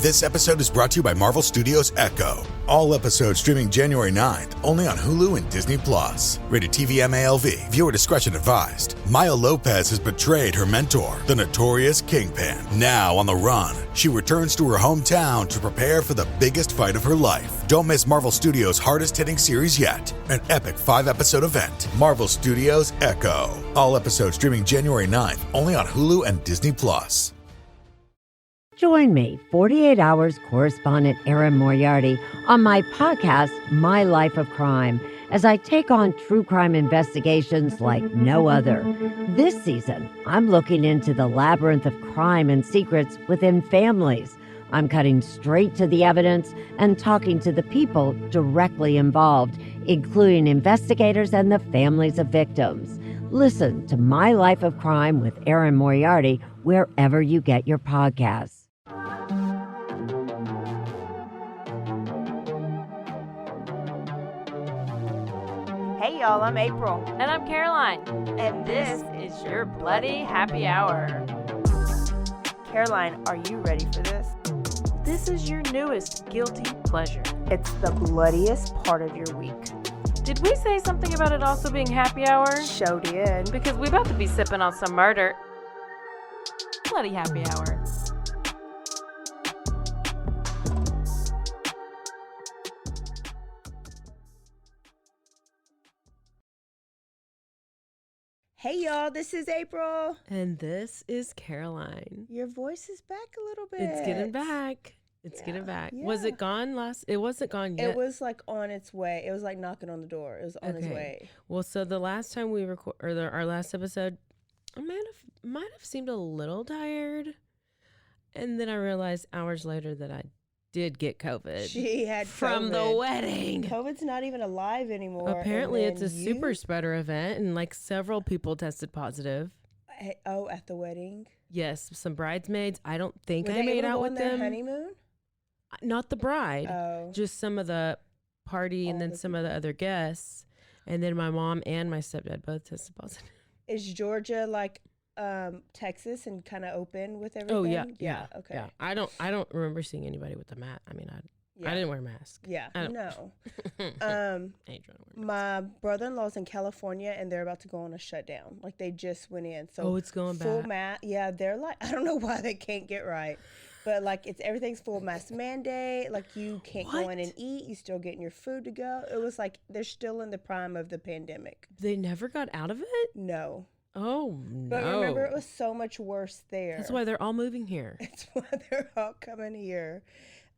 This episode is brought to you by Marvel Studios Echo. All episodes streaming January 9th, only on Hulu and Disney+. Rated TV MALV. Viewer discretion advised. Maya Lopez has betrayed her mentor, the notorious Kingpin. Now on the run, she returns to her hometown to prepare for the biggest fight of her life. Don't miss Marvel Studios' hardest-hitting series yet. An epic 5-episode event. Marvel Studios Echo. All episodes streaming January 9th, only on Hulu and Disney+. Join me, 48 Hours correspondent Erin Moriarty, on my podcast, My Life of Crime, as I take on true crime investigations like no other. This season, I'm looking into the labyrinth of crime and secrets within families. I'm cutting straight to the evidence and talking to the people directly involved, including investigators and the families of victims. Listen to My Life of Crime with Erin Moriarty wherever you get your podcasts. Hey y'all, I'm April. And I'm Caroline. And this is your Bloody Happy Hour. Caroline, are you ready for this? This is your newest guilty pleasure. It's the bloodiest part of your week. Did we say something about it also being happy hour? Show did. Because we're about to be sipping on some murder. Bloody Happy Hour. Hey y'all, this is April. And this is Caroline. Your voice is back a little bit. It's getting back. It's getting back. Yeah. Was it gone last? It wasn't gone yet. It was like on its way. It was like knocking on the door. It was on its way. Well, so the last time we our last episode, I might have seemed a little tired. And then I realized hours later that I did get COVID. She had from COVID. the wedding. COVID's not even alive anymore. Apparently it's a super spreader event, and like several people tested positive. Oh, at the wedding? Yes, some bridesmaids. I don't think Were I they made able to out go with on their them. honeymoon? Not the bride. Oh. Just some of the party and then some of the other guests. And then my mom and my stepdad both tested positive. Is Georgia like Texas and kind of open with everything? Oh yeah. Okay. Yeah. I don't remember seeing anybody with a mask. I mean, I didn't wear a mask. Yeah. No. My My brother-in-law's in California and they're about to go on a shutdown. Like they just went in. So it's going full back. mask. Yeah, they're like, I don't know why they can't get right. But like everything's full mask mandate. Like you can't go in and eat. You still getting your food to go. It was like they're still in the prime of the pandemic. They never got out of it? No. Oh no. But remember, it was so much worse there. That's why they're all moving here. That's why they're all coming here.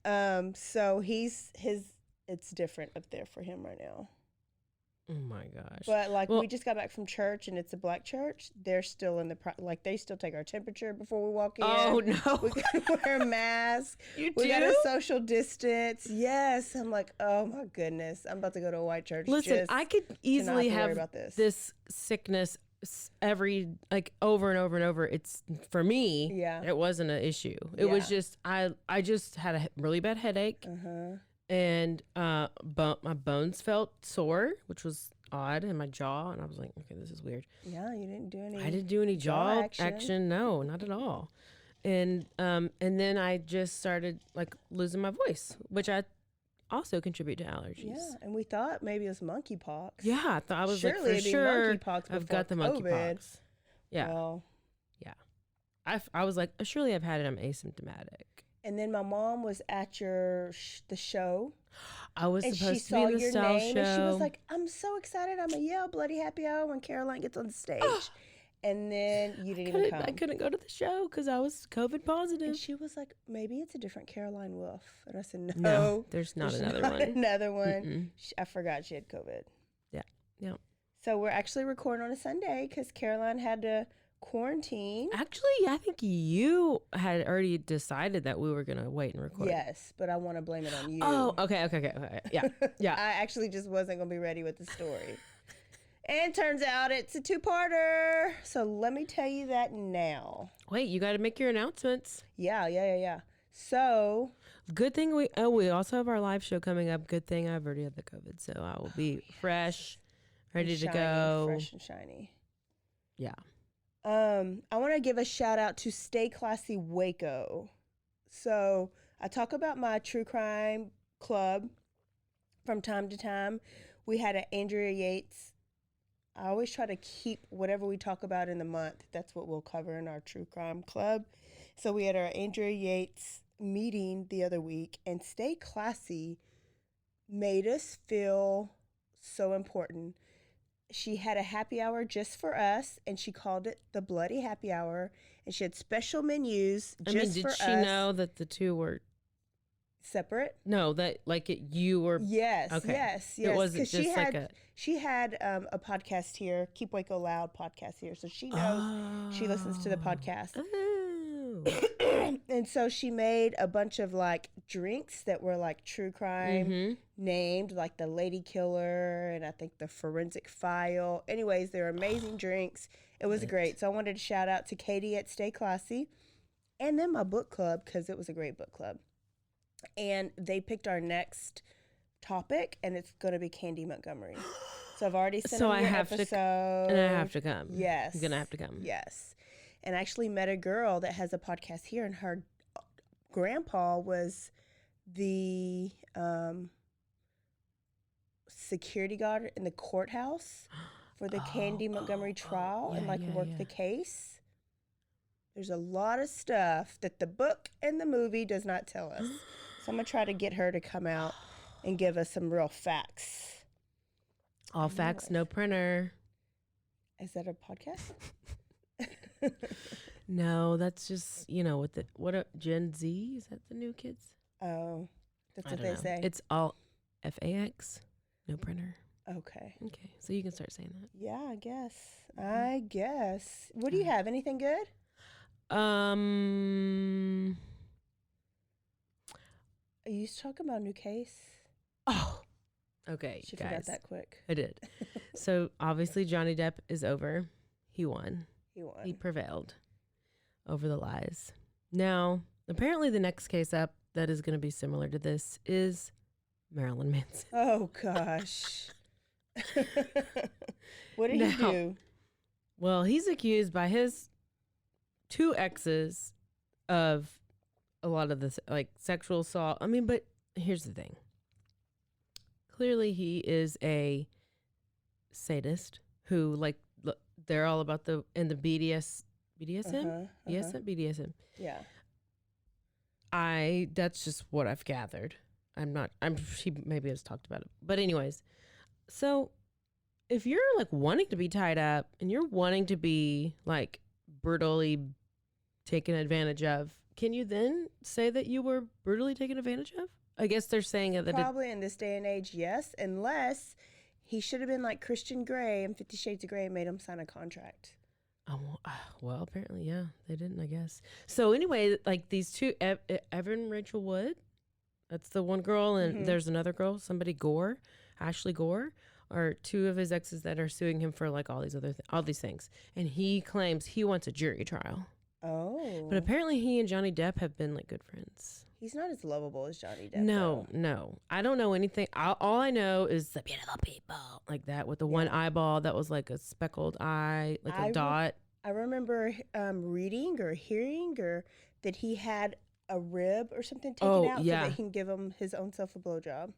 So it's different up there for him right now. Oh my gosh. But like we just got back from church and it's a black church. They're still in they still take our temperature before we walk in. Oh no. We gotta wear a mask. We gotta social distance. Yes. I'm like, oh my goodness. I'm about to go to a white church. Listen, I could easily have this sickness every over and over and over. It's for me. Yeah. It wasn't an issue. It was just I just had a really bad headache. And my bones felt sore, which was odd, in my jaw, and I was like, okay, this is weird. Yeah, you didn't do any. I didn't do any jaw action. No, not at all. And then I just started like losing my voice, which I also contribute to allergies. Yeah, and we thought maybe it was monkeypox. Yeah, I thought I was Surely like for sure monkeypox I've got the COVID. monkeypox. Yeah, Well, yeah. I was like, surely I've had it. I'm asymptomatic. and then my mom was at the show. I was and supposed she to be saw in the your style name, show. and she was like, "I'm so excited! I'm gonna yell bloody happy hour when Caroline gets on the stage." And then you didn't even come. I couldn't go to the show because I was COVID positive. And she was like, "Maybe it's a different Caroline Wolf." And I said, No, there's not another one. Another one. I forgot she had COVID. Yeah. So we're actually recording on a Sunday because Caroline had to quarantine. Actually, I think you had already decided that we were going to wait and record. Yes, but I want to blame it on you. Oh, okay. Yeah. Yeah. I actually just wasn't going to be ready with the story. And turns out it's a two-parter. So let me tell you that now. Wait, you got to make your announcements. Yeah. So good thing we also have our live show coming up. Good thing I've already had the COVID, so I will be fresh, ready to go. Fresh and shiny. Yeah. I want to give a shout out to Stay Classy Waco. So I talk about my true crime club from time to time. We had an Andrea Yates. I always try to keep whatever we talk about in the month. That's what we'll cover in our true crime club. So we had our Andrea Yates meeting the other week, and Stay Classy made us feel so important. She had a happy hour just for us, and she called it the Bloody Happy Hour, and she had special menus just for us. Did she know that the two were separate? No, that you were. Yes, okay. Yes. It wasn't just she had a podcast here, Keep Waco Loud podcast here, so she knows. She listens to the podcast. And so she made a bunch of like drinks that were like true crime named, like the Lady Killer and I think the Forensic File. Anyways, they're amazing drinks. It was great. So I wanted to shout out to Katie at Stay Classy and then my book club, because it was a great book club. And they picked our next topic, and it's going to be Candy Montgomery. So I've already sent them your episode. And I have to come. Yes. I'm going to have to come. Yes. And I actually met a girl that has a podcast here, and her grandpa was the security guard in the courthouse for the Candy Montgomery trial and worked the case. There's a lot of stuff that the book and the movie does not tell us. So I'm going to try to get her to come out and give us some real facts. All facts, no printer. Is that a podcast? No, that's just, Gen Z? Is that the new kids? Oh, that's what they say. It's all FAX, no printer. Okay. Okay, so you can start saying that. Yeah, I guess. What do you have? Anything good? Are you talking about a new case? Oh, okay, She guys. forgot that quick. I did. So obviously Johnny Depp is over. He won. He prevailed over the lies. Now, apparently the next case up that is going to be similar to this is Marilyn Manson. Oh, gosh. What did he do? Well, he's accused by his two exes of a lot of this, like sexual assault. I mean, but here's the thing. Clearly, he is a sadist who, they're all about the BDSM? BDSM? Yeah. That's just what I've gathered. She maybe has talked about it. But anyways, so if you're wanting to be tied up and you're wanting to be brutally taken advantage of, can you then say that you were brutally taken advantage of? I guess they're saying that probably in this day and age, yes, unless he should have been like Christian Grey in 50 Shades of Grey and made him sign a contract. Well, apparently, yeah, they didn't, I guess. So anyway, these two, Evan Rachel Wood, that's the one girl, and there's another girl, Ashley Gore, are two of his exes that are suing him for all these things. And he claims he wants a jury trial. Oh. But apparently he and Johnny Depp have been good friends. He's not as lovable as Johnny Depp. No. I don't know anything. All I know is the beautiful people, like that with the one eyeball that was like a speckled eye, a dot. I remember reading or hearing that he had a rib or something taken out so that he can give his own self a blowjob.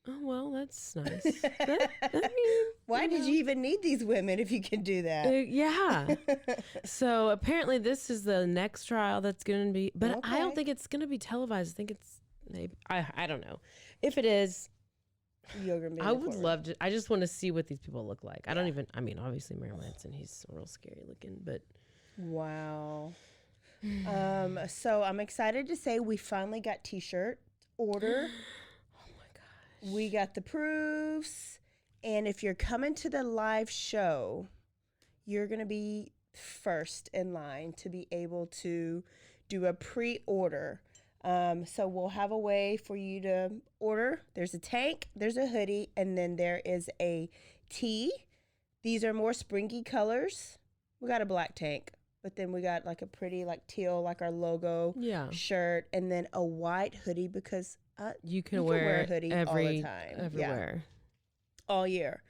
Oh, well, that's nice. Why did you even need these women if you can do that? Yeah. So apparently this is the next trial that's going to be, but I don't think it's going to be televised. I think it's maybe, I don't know. If it is, you're gonna be I would love to, I just want to see what these people look like. Obviously Marilyn Manson, he's real scary looking, but. Wow. So I'm excited to say we finally got t-shirt order. We got the proofs, and if you're coming to the live show, you're going to be first in line to be able to do a pre-order. So we'll have a way for you to order. There's a tank, there's a hoodie, and then there is a tee. These are more springy colors. We got a black tank, but then we got a pretty teal, our logo shirt, and then a white hoodie because you can wear a hoodie all the time. Everywhere. Yeah. All year.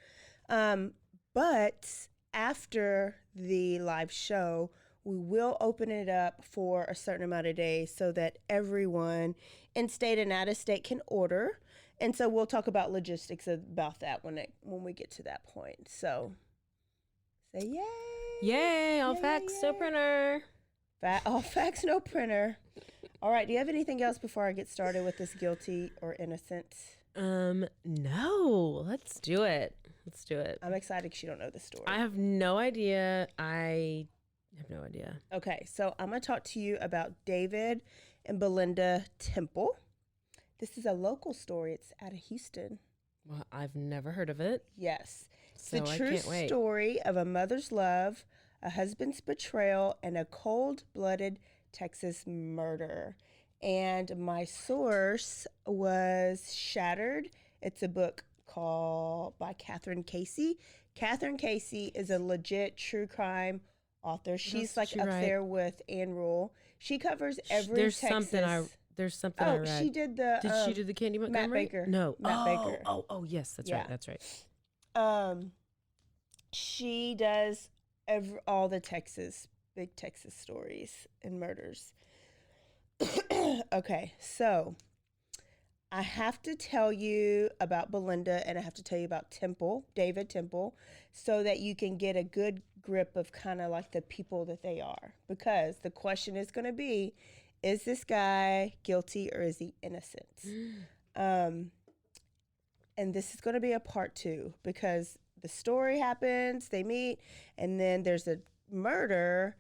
But after the live show, we will open it up for a certain amount of days so that everyone in state and out of state can order. And so we'll talk about logistics about that when we get to that point. So say yay. Yay, all facts, no printer. All facts, no printer. All right, do you have anything else before I get started with this guilty or innocent? No, let's do it. I'm excited because you don't know the story. I have no idea. Okay, so I'm going to talk to you about David and Belinda Temple. This is a local story. It's out of Houston. Well, I've never heard of it. Yes. It's So the I true can't wait. story of a mother's love, a husband's betrayal, and a cold-blooded Texas murder. And my source was Shattered. It's a book by Kathryn Kasey. Kathryn Kasey is a legit true crime author. She's else did like she up write? there with Ann Rule. She covers every There's Texas. There's something I read. She did the. Did she do the Candy Montgomery? Baker. No. Matt Baker. Oh, yes, that's Yeah. right. That's right. She does all the big Texas stories and murders. Okay, so I have to tell you about Belinda and I have to tell you about David Temple, so that you can get a good grip of kind of like the people that they are. Because the question is going to be, is this guy guilty or is he innocent? And this is going to be a part 2 because the story happens, they meet, and then there's a murder.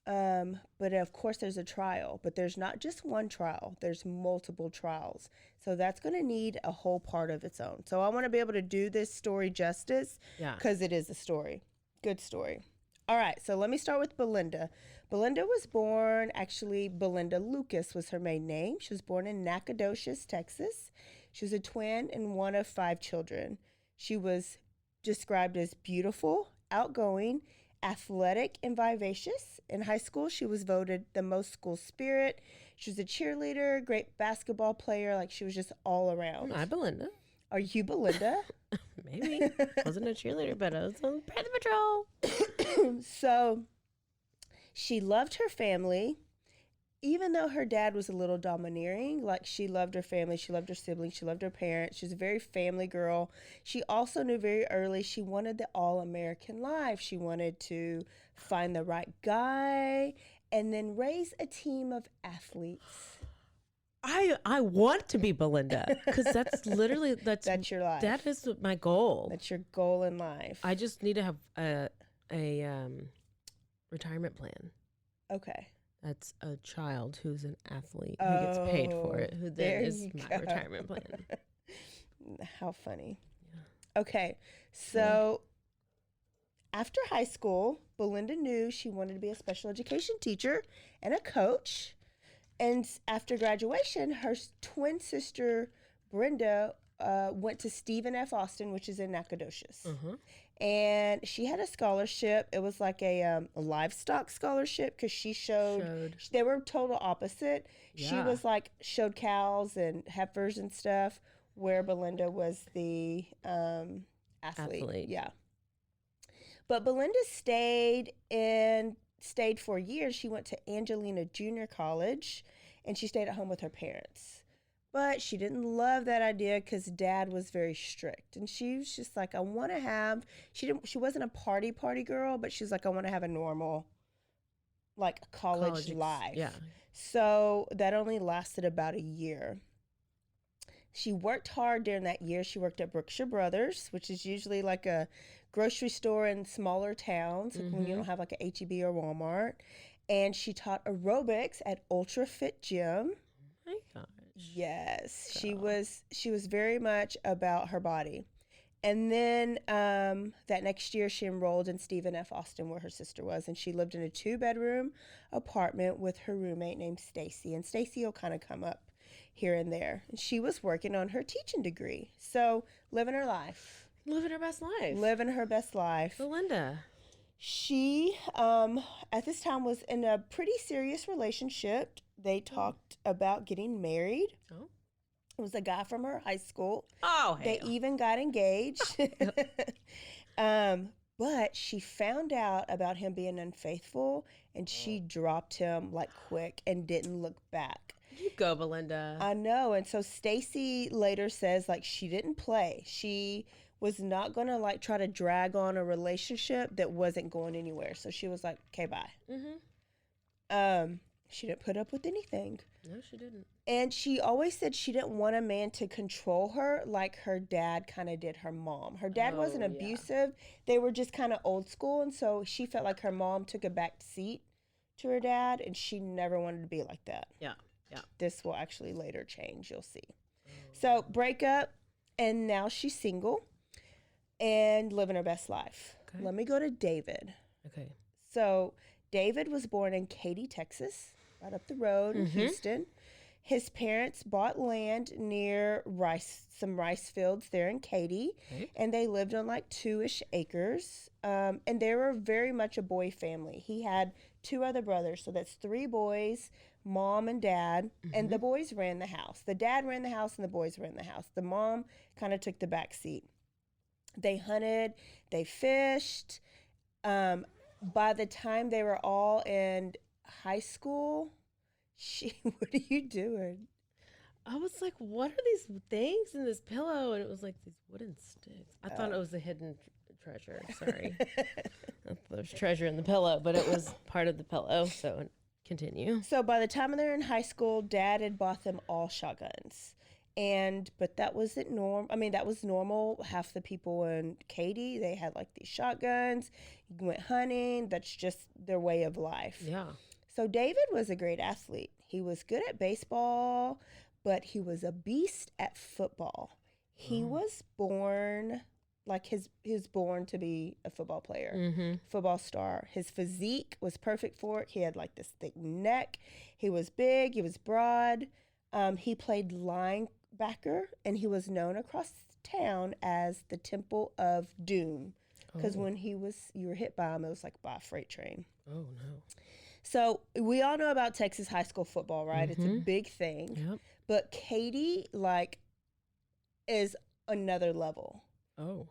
But of course there's a trial, but there's not just one trial, there's multiple trials. So that's going to need a whole part of its own. So I want to be able to do this story justice because it is a story. Good story. All right, so let me start with Belinda. Belinda was born, actually, Belinda Lucas was her maiden name. She was born in Nacogdoches, Texas. She was a twin and one of 5 children. She was described as beautiful, outgoing, athletic, and vivacious. In high school, she was voted the most school spirit. She was a cheerleader, great basketball player. Like, she was just all around. Hi, Belinda. Are you Belinda? Maybe. Wasn't a cheerleader, but I was on the patrol. So she loved her family, even though her dad was a little domineering. Like, she loved her family, she loved her siblings, she loved her parents. She was a very family girl. She also knew very early she wanted the all-American life. She wanted to find the right guy and then raise a team of athletes. I want to be Belinda because that's literally that's your life. That is my goal. That's your goal in life. I just need to have a retirement plan. Okay. That's a child who's an athlete who gets paid for it, who then is my retirement plan. How funny. Yeah. Okay, so after high school, Belinda knew she wanted to be a special education teacher and a coach. And after graduation, her twin sister, Brenda, went to Stephen F. Austin, which is in Nacogdoches. And she had a scholarship. It was like a livestock scholarship because she showed. They were total opposite. Yeah. She was like showed cows and heifers and stuff, where Belinda was the athlete. Yeah. But Belinda stayed for years. She went to Angelina Junior College, and she stayed at home with her parents. But she didn't love that idea because Dad was very strict. And she was just like, I want to have, she wasn't a party girl, but she's like, I want to have a normal, like, college life. Yeah. So that only lasted about a year. She worked hard during that year. She worked at Brookshire Brothers, which is usually like a grocery store in smaller towns when you don't have like a H-E-B or Walmart. And she taught aerobics at Ultra Fit Gym. Oh my gosh. Yes, girl. She was very much about her body. And then that next year she enrolled in Stephen F. Austin, where her sister was, and she lived in a 2-bedroom apartment with her roommate named Stacy. And Stacy will kind of come up here and there. And she was working on her teaching degree. So living her life. Living her best life. Living her best life. Belinda. She, at this time, was in a pretty serious relationship. They talked about getting married. Oh. It was a guy from her high school. Oh, They even got engaged. But she found out about him being unfaithful, and she dropped him like quick and didn't look back. You go, Belinda. I know. And so Stacy later says like she didn't play. She was not going to like try to drag on a relationship that wasn't going anywhere. So she was like, okay, bye. She didn't put up with anything. No, she didn't. And she always said she didn't want a man to control her like her dad kind of did her mom. Her dad wasn't abusive. They were just kind of old school. And so she felt like her mom took a back seat to her dad, and she never wanted to be like that. Yeah, yeah. This will actually later change, you'll see. So break up, and now she's single and living her best life. Okay. Let me go to David. Okay. So David was born in Katy, Texas, right up the road in Houston. His parents bought land near some rice fields there in Katy, and they lived on like 2-ish acres. And they were very much a boy family. He had 2 other brothers, so that's 3 boys, mom and dad, and the boys ran the house. The dad ran the house and the boys ran the house. The mom kind of took the back seat. They hunted, they fished. By the time they were all in high school, what are you doing? I was like, what are these things in this pillow? And it was like these wooden sticks. I thought it was a hidden treasure. Sorry. There's treasure in the pillow, but it was part of the pillow. So continue. So by the time they're in high school, Dad had bought them all shotguns. But that wasn't normal. I mean, that was normal. Half the people in Katy, they had like these shotguns. You went hunting. That's just their way of life. Yeah. So David was a great athlete. He was good at baseball, but he was a beast at football. He was born he was born to be a football player, football star. His physique was perfect for it. He had like this thick neck. He was big. He was broad. He played linebacker, and he was known across town as the Temple of Doom, because when you were hit by him, it was like by a freight train. Oh no. So we all know about Texas high school football, right? It's a big thing. Yep. But Katy, is another level. Oh.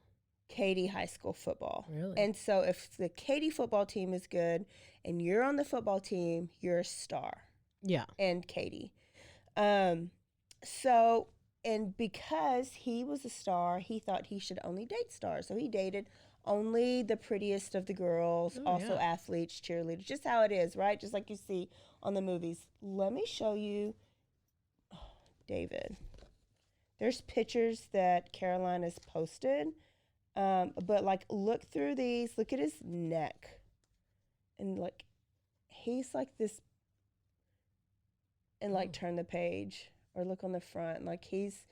Katy high school football. Really? And so if the Katy football team is good and you're on the football team, you're a star. Yeah. And Katy. And because he was a star, he thought he should only date stars. So he dated only the prettiest of the girls, athletes, cheerleaders, just how it is, right? Just like you see on the movies. Let me show you David. There's pictures that Caroline has posted, but look through these. Look at his neck, and he's like this. And turn the page or look on the front. He's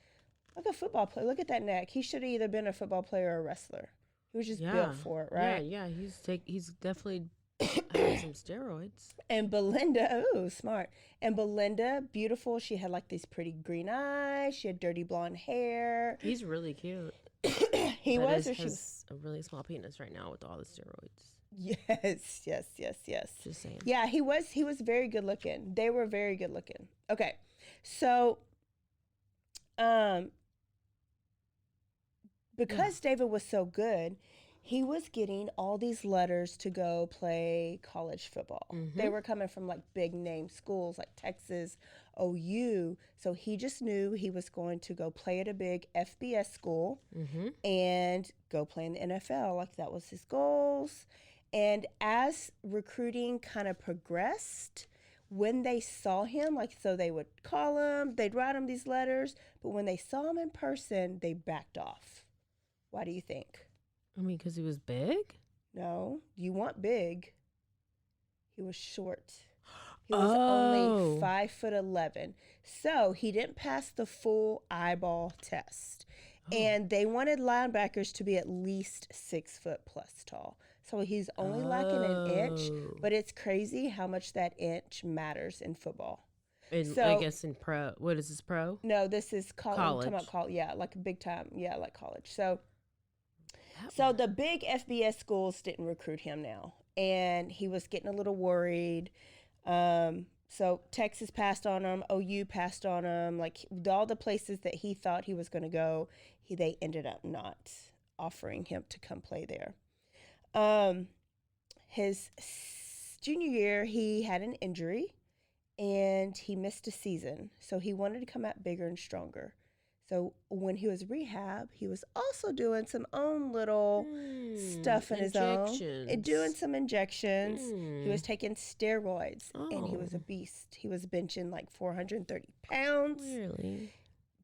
like a football player. Look at that neck. He should have either been a football player or a wrestler. He was just built for it, right? Yeah. He's definitely had some steroids. And Belinda, smart. And Belinda, beautiful. She had these pretty green eyes. She had dirty blonde hair. He's really cute. He but was. He or she has was. a really small penis right now with all the steroids. Yes. Just saying. Yeah, he was very good looking. They were very good looking. Okay. So because David was so good, he was getting all these letters to go play college football. They were coming from big name schools like Texas, OU. So he just knew he was going to go play at a big FBS school and go play in the NFL. That was his goals. And as recruiting kind of progressed, when they saw him, so they would call him, they'd write him these letters, but when they saw him in person, they backed off. Why do you think? I mean, because he was big? No, you want big. He was short. He was only 5'11". So he didn't pass the full eyeball test. And they wanted linebackers to be at least 6 foot plus tall. So he's only lacking an inch, but it's crazy how much that inch matters in football. And So- I guess in pro, what is this pro? No, this is college. College. I'm talking about yeah, big time. Yeah, college. So the big FBS schools didn't recruit him now, and he was getting a little worried. So Texas passed on him, OU passed on him, all the places that he thought he was going to go, they ended up not offering him to come play there. His junior year, he had an injury and he missed a season. So he wanted to come out bigger and stronger. So when he was rehab, he was also doing some own little stuff in his own. Doing some injections. He was taking steroids and he was a beast. He was benching like 430 pounds. Really?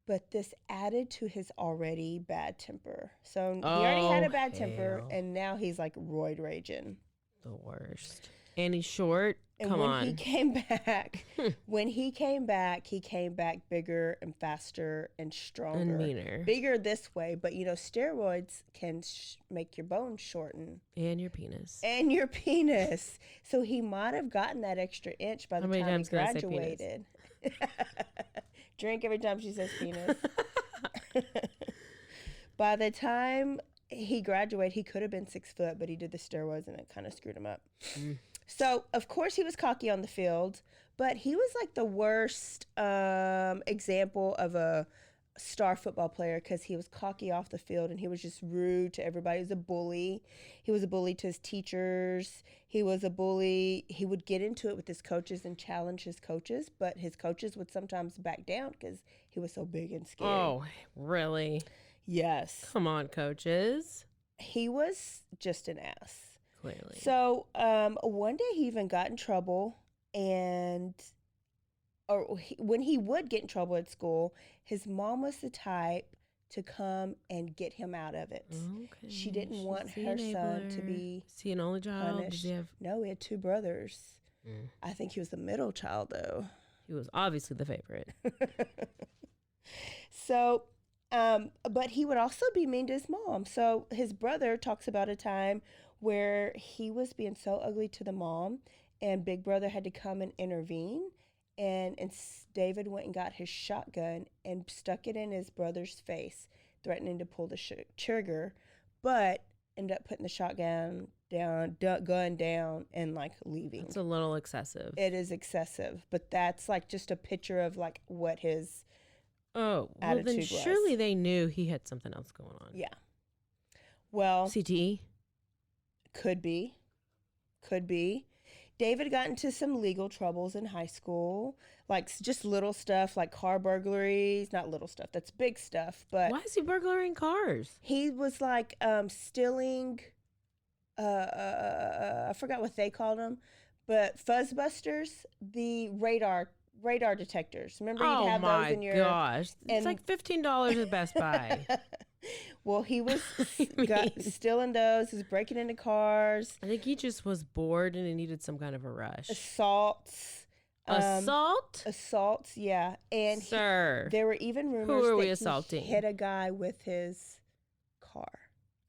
But this added to his already bad temper. So he already had a bad temper and now he's like roid raging. The worst. And he's short. And when he came back, he came back bigger and faster and stronger. And meaner. Bigger this way, but you know, steroids can make your bones shorten. And your penis. So he might have gotten that extra inch by the time he graduated. Drink every time she says penis. By the time he graduated, he could have been 6 foot, but he did the steroids and it kind of screwed him up. So, of course, he was cocky on the field, but he was like the worst example of a star football player because he was cocky off the field and he was just rude to everybody. He was a bully. He was a bully to his teachers. He was a bully. He would get into it with his coaches and challenge his coaches, but his coaches would sometimes back down because he was so big and scary. Oh, really? Yes. Come on, coaches. He was just an ass. Clearly. So one day he even got in trouble, when he would get in trouble at school, his mom was the type to come and get him out of it. Okay. She didn't want her son to be Is he an only child? punished. No, he had 2 brothers. I think he was the middle child, though. He was obviously the favorite. So, but he would also be mean to his mom. So his brother talks about a time where he was being so ugly to the mom and Big Brother had to come and intervene. And David went and got his shotgun and stuck it in his brother's face, threatening to pull the trigger, but ended up putting the shotgun gun down and like leaving. It's a little excessive. It is excessive, but that's like just a picture of like what his attitude then was. Surely they knew he had something else going on. Yeah. Well, CTE? Could be. David got into some legal troubles in high school, like just little stuff like car burglaries. Not little stuff, that's big stuff. But why is he burglaring cars? He was like stealing, I forgot what they called them, but fuzzbusters, the radar detectors. Remember you'd have those in your... Oh my gosh. It's like $15 at Best Buy. Well, he was stealing those. He was breaking into cars. I think he just was bored and he needed some kind of a rush. Assaults. Assaults, yeah. And Sir, there were even rumors who are we that assaulting? He hit a guy with his car.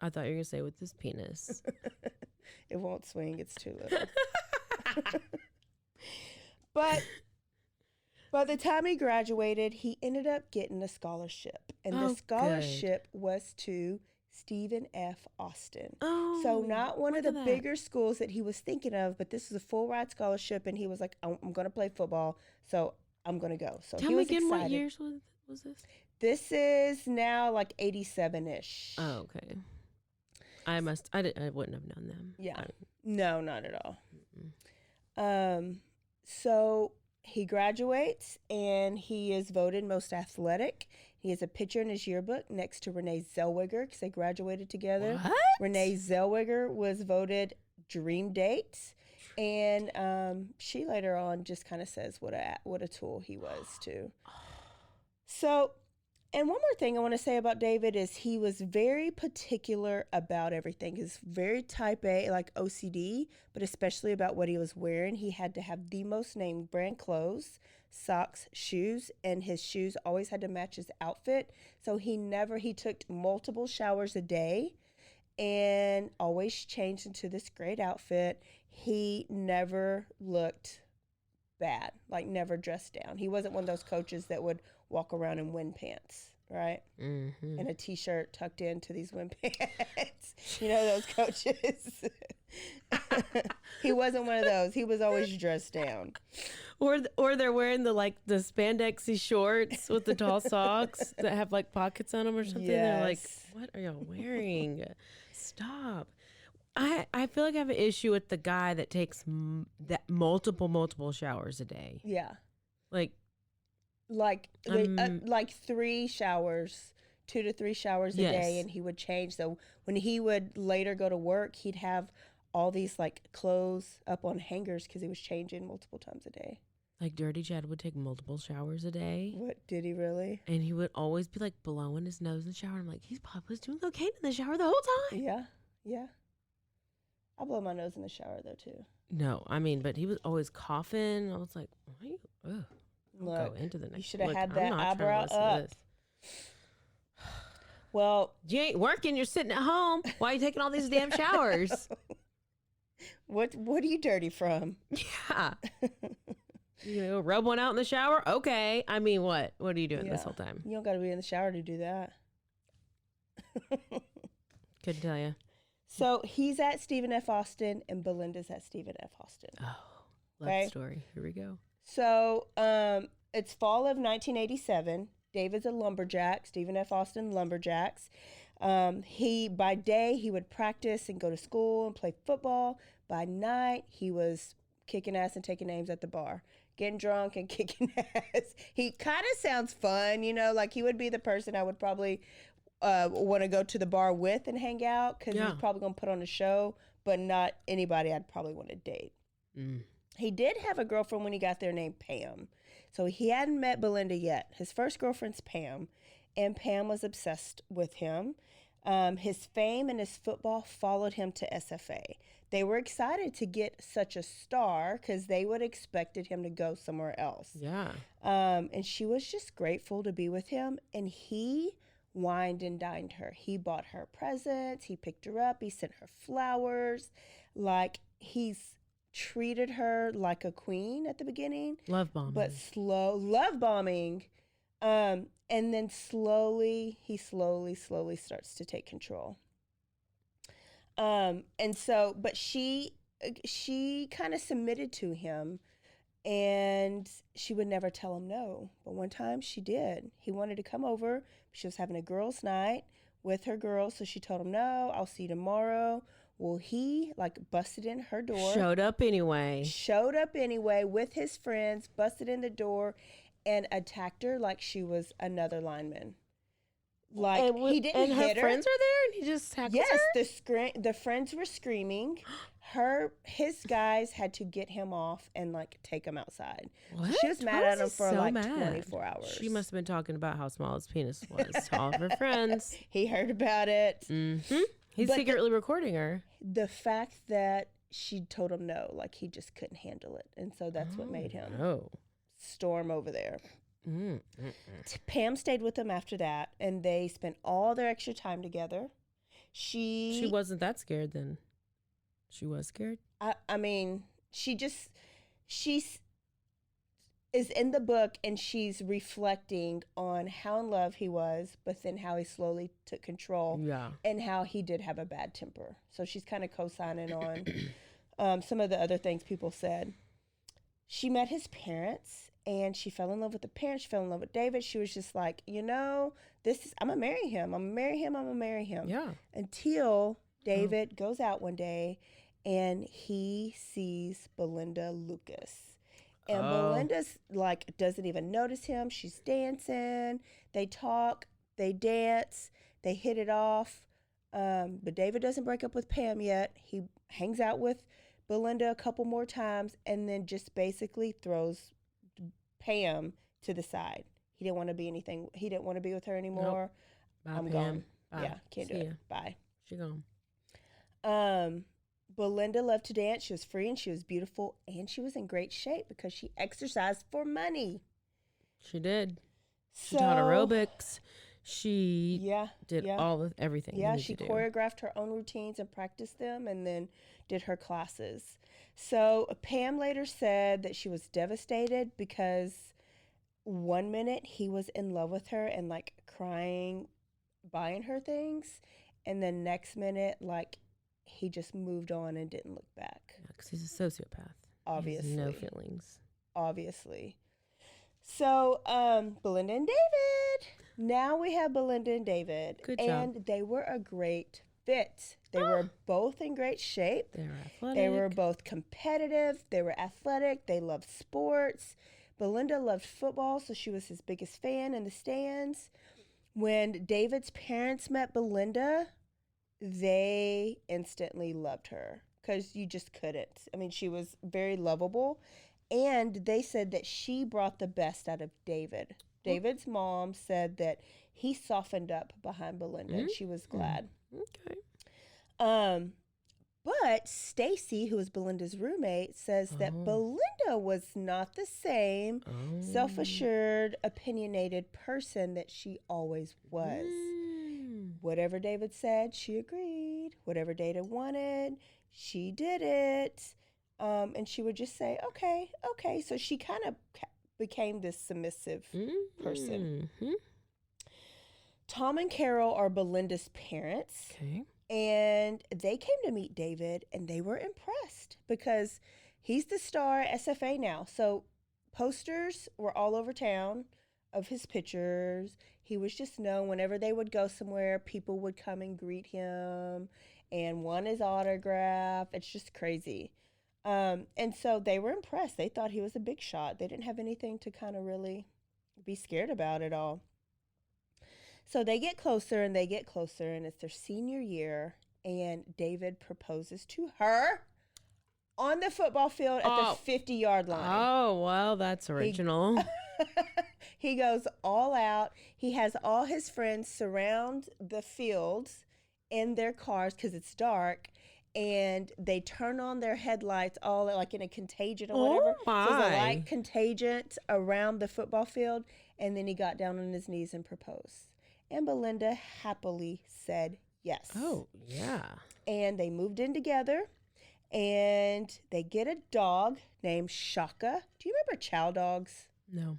I thought you were going to say with his penis. It won't swing. It's too little. But by the time he graduated, he ended up getting a scholarship. And the scholarship was to Stephen F. Austin. So not one of the bigger schools that he was thinking of, but this was a full ride scholarship. And he was like, I'm going to play football, so I'm going to go. So Tell he me was again, excited. what years was this? This is now like 87-ish. Oh, okay. I wouldn't have known them. Yeah. No, not at all. So he graduates and he is voted most athletic. He has a picture in his yearbook next to Renee Zellweger because they graduated together. What? Renee Zellweger was voted dream date. And she later on just kind of says what a tool he was too. So, and one more thing I want to say about David is he was very particular about everything. He's very type A, like OCD, but especially about what he was wearing. He had to have the most name brand clothes, socks, shoes, and his shoes always had to match his outfit. So he took multiple showers a day and always changed into this great outfit. He never looked bad, like never dressed down. He wasn't one of those coaches that would walk around in wind pants, right? Mm-hmm. And a t-shirt tucked into these wind pants. You know those coaches? He wasn't one of those. He was always dressed down. Or they're wearing the spandexy shorts with the tall socks that have like pockets on them or something. Yes. They're like, what are y'all wearing? Stop. I feel like I have an issue with the guy that takes that multiple showers a day. Yeah. Like 3 showers, 2 to 3 showers a day, and he would change. So when he would later go to work, he'd have all these like clothes up on hangers because he was changing multiple times a day. Like Dirty Chad would take multiple showers a day. What, did he really? And he would always be like blowing his nose in the shower. I'm like, he's probably doing cocaine in the shower the whole time. Yeah. I blow my nose in the shower though too. No, I mean, but he was always coughing. I was like, why are you? Ugh. Look, go into the next. You should have had I'm that not trying to eyebrow listen to up. this. Well, You ain't working. You're sitting at home. Why are you taking all these damn showers? what are you dirty from? Yeah. You gonna go rub one out in the shower? Okay. I mean, what? What are you doing this whole time? You don't got to be in the shower to do that. Couldn't tell you. So he's at Stephen F. Austin and Belinda's at Stephen F. Austin. Oh, love story. Here we go. So it's fall of 1987. David's a lumberjack, Stephen F. Austin lumberjacks. By day, he would practice and go to school and play football. By night, he was kicking ass and taking names at the bar, getting drunk and kicking ass. He kind of sounds fun, like he would be the person I would probably want to go to the bar with and hang out because he's probably going to put on a show, but not anybody I'd probably want to date. He did have a girlfriend when he got there named Pam. So he hadn't met Belinda yet. His first girlfriend's Pam, and Pam was obsessed with him. His fame and his football followed him to SFA. They were excited to get such a star because they would have expected him to go somewhere else. Yeah. And she was just grateful to be with him, and he wined and dined her. He bought her presents. He picked her up. He sent her flowers. Like, he's treated her like a queen at the beginning. Love bombing. But slow love bombing. And then he slowly starts to take control. And so, but she kind of submitted to him, and she would never tell him no. But one time she did. He wanted to come over. She was having a girls' night with her girls. So she told him, no, I'll see you tomorrow. Well, he busted in her door. Showed up anyway with his friends, busted in the door and attacked her like she was another lineman. He didn't hit her. And her friends are there and he just tackled her? Yes, the friends were screaming. His guys had to get him off and take him outside. What? She was mad at him for 24 hours. She must have been talking about how small his penis was to all of her friends. He heard about it. Mm-hmm. He's secretly recording her. The fact that she told him no, he just couldn't handle it. And so that's what made him storm over there. Pam stayed with him after that, and they spent all their extra time together. She wasn't that scared then. She was scared? I mean, she's is in the book, and she's reflecting on how in love he was, but then how he slowly took control, and how he did have a bad temper. So she's kind of co-signing on some of the other things people said. She met his parents, and she fell in love with the parents. She fell in love with David. She was just like, I'm gonna marry him. I'm gonna marry him. Yeah. Until David goes out one day, and he sees Belinda Lucas. And Belinda's doesn't even notice him. She's dancing. They talk. They dance. They hit it off. But David doesn't break up with Pam yet. He hangs out with Belinda a couple more times and then just basically throws Pam to the side. He didn't want to be anything. He didn't want to be with her anymore. Nope. I'm Pam. gone. Bye. Yeah, can't do it. Bye. She gone. Belinda loved to dance. She was free and she was beautiful, and she was in great shape because she exercised for money. She did. She taught aerobics. She did everything. Yeah, she choreographed her own routines and practiced them, and then did her classes. So Pam later said that she was devastated because one minute he was in love with her and crying, buying her things, and then next minute he just moved on and didn't look back. Because he's a sociopath. Obviously. He has no feelings. Obviously. So, Belinda and David. Now we have Belinda and David. Good job. And they were a great fit They were both in great shape. They're athletic. They were both competitive. They were athletic. They loved sports. Belinda loved football, so she was his biggest fan in the stands. When David's parents met Belinda, they instantly loved her because you just couldn't. I mean, she was very lovable. And they said that she brought the best out of David. David's mom said that he softened up behind Belinda, and she was glad. Okay. But Stacy, who was Belinda's roommate, says that Belinda was not the same self-assured, opinionated person that she always was. Whatever David said, she agreed. Whatever David wanted, she did it. And she would just say, okay. So she kind of became this submissive person. Tom and Carol are Belinda's parents. Okay. And they came to meet David, and they were impressed because he's the star at SFA now. So posters were all over town of his pictures. He was just known. Whenever they would go somewhere, people would come and greet him and want his autograph. It's just crazy. And so they were impressed. They thought he was a big shot. They didn't have anything to kind of really be scared about at all. So they get closer, and it's their senior year, and David proposes to her on the football field at the 50-yard line. Oh, well, that's original. He goes all out. He has all his friends surround the fields in their cars because it's dark, and they turn on their headlights all like in a contagion or whatever. My. So there's a light contagion around the football field, and then he got down on his knees and proposed. And Belinda happily said yes. Oh, yeah. And they moved in together, and they get a dog named Shaka. Do you remember chow dogs? No.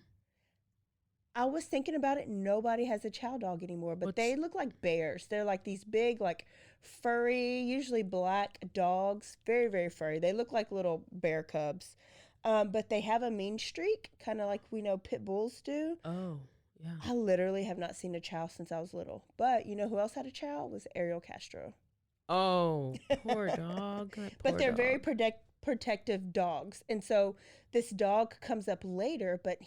I was thinking about it. Nobody has a chow dog anymore, but they look like bears. They're like these big, like furry, usually black dogs. Very, very furry. They look like little bear cubs. But they have a mean streak, kind of like we know pit bulls do. Oh. Yeah. I literally have not seen a chow since I was little. But you know who else had a chow? Was Ariel Castro. Oh, poor dog. But they're very protective dogs. And so this dog comes up later, but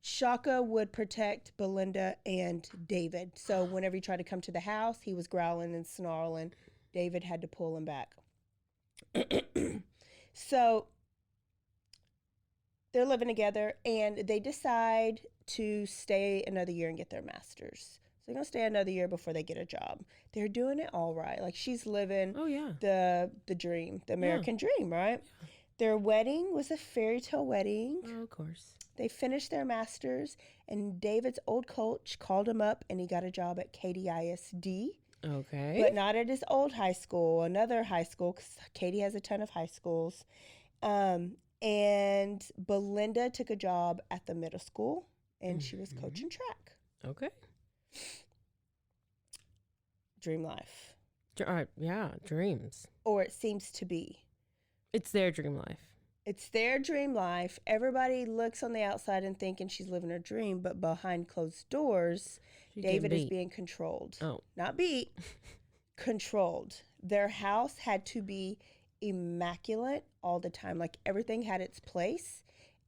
Shaka would protect Belinda and David. So whenever he tried to come to the house, he was growling and snarling. David had to pull him back. So they're living together, and they decide to stay another year and get their master's. So they're going to stay another year before they get a job. They're doing it all right. Like, she's living the dream, the American dream, right? Yeah. Their wedding was a fairy tale wedding. Oh, of course. They finished their master's, and David's old coach called him up, and he got a job at Katy ISD. Okay. But not at his old high school, another high school, because Katy has a ton of high schools. And Belinda took a job at the middle school, and she was coaching track. Okay. Dream life. Yeah, dreams. Or it seems to be. It's their dream life. It's their dream life. Everybody looks on the outside and thinking she's living her dream, but behind closed doors, David is being controlled. Oh. Not beat, controlled. Their house had to be immaculate all the time. Like, everything had its place,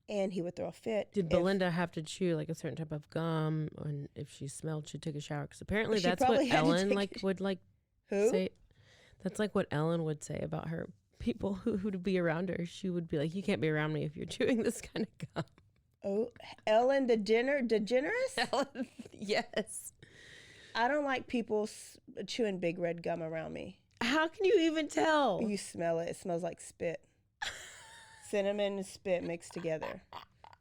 and he would throw a fit. Did Belinda have to chew like a certain type of gum, and if she smelled, she'd take a shower? Because apparently that's what Ellen would say. That's like what Ellen would say about her people who would be around her. She would be like, "You can't be around me if you're chewing this kind of gum." Oh, Ellen DeGeneres? Ellen, yes. I don't like people chewing big red gum around me. How can you even tell? You smell it. It smells like spit. Cinnamon and spit mixed together.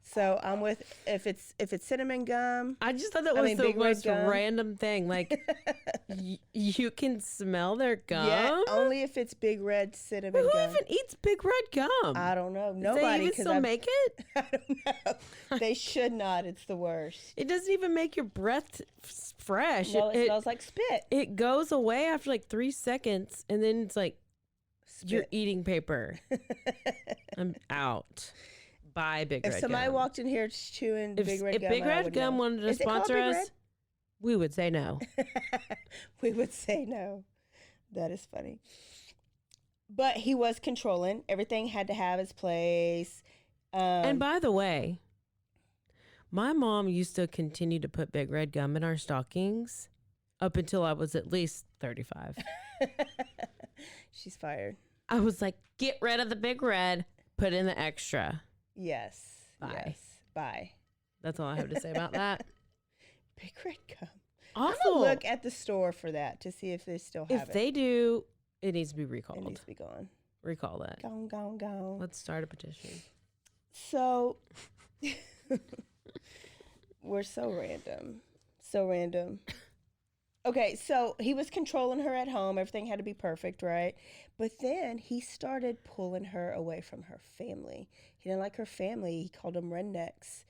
So I'm with if it's cinnamon gum. I just thought that was the most random thing. Like, you can smell their gum. Yeah, only if it's big red cinnamon gum. Who even eats big red gum? I don't know. Nobody. They even still make it? I don't know. They should not. It's the worst. It doesn't even make your breath fresh. No, it smells like spit. It goes away after like 3 seconds, and then it's like you're eating paper. I'm out. Buy big red gum. If somebody walked in here chewing big red gum, if Big Red Gum wanted to sponsor us, We would say no. We would say no. That is funny. But he was controlling. Everything had to have its place. And by the way, my mom used to continue to put Big Red gum in our stockings up until I was at least 35. She's fired. I was like, get rid of the Big Red, put in the extra. Yes. Bye. Yes. Bye. That's all I have to say about that. Big Red gum. Awful. I'm gonna look at the store for that to see if they still have it. If they do, it needs to be It recalled. needs to be gone. Recall that. Gone, gone, gone. Let's start a petition. So, we're so random. So random. Okay, so he was controlling her at home. Everything had to be perfect, right? But then he started pulling her away from her family. He didn't like her family. He called them rednecks.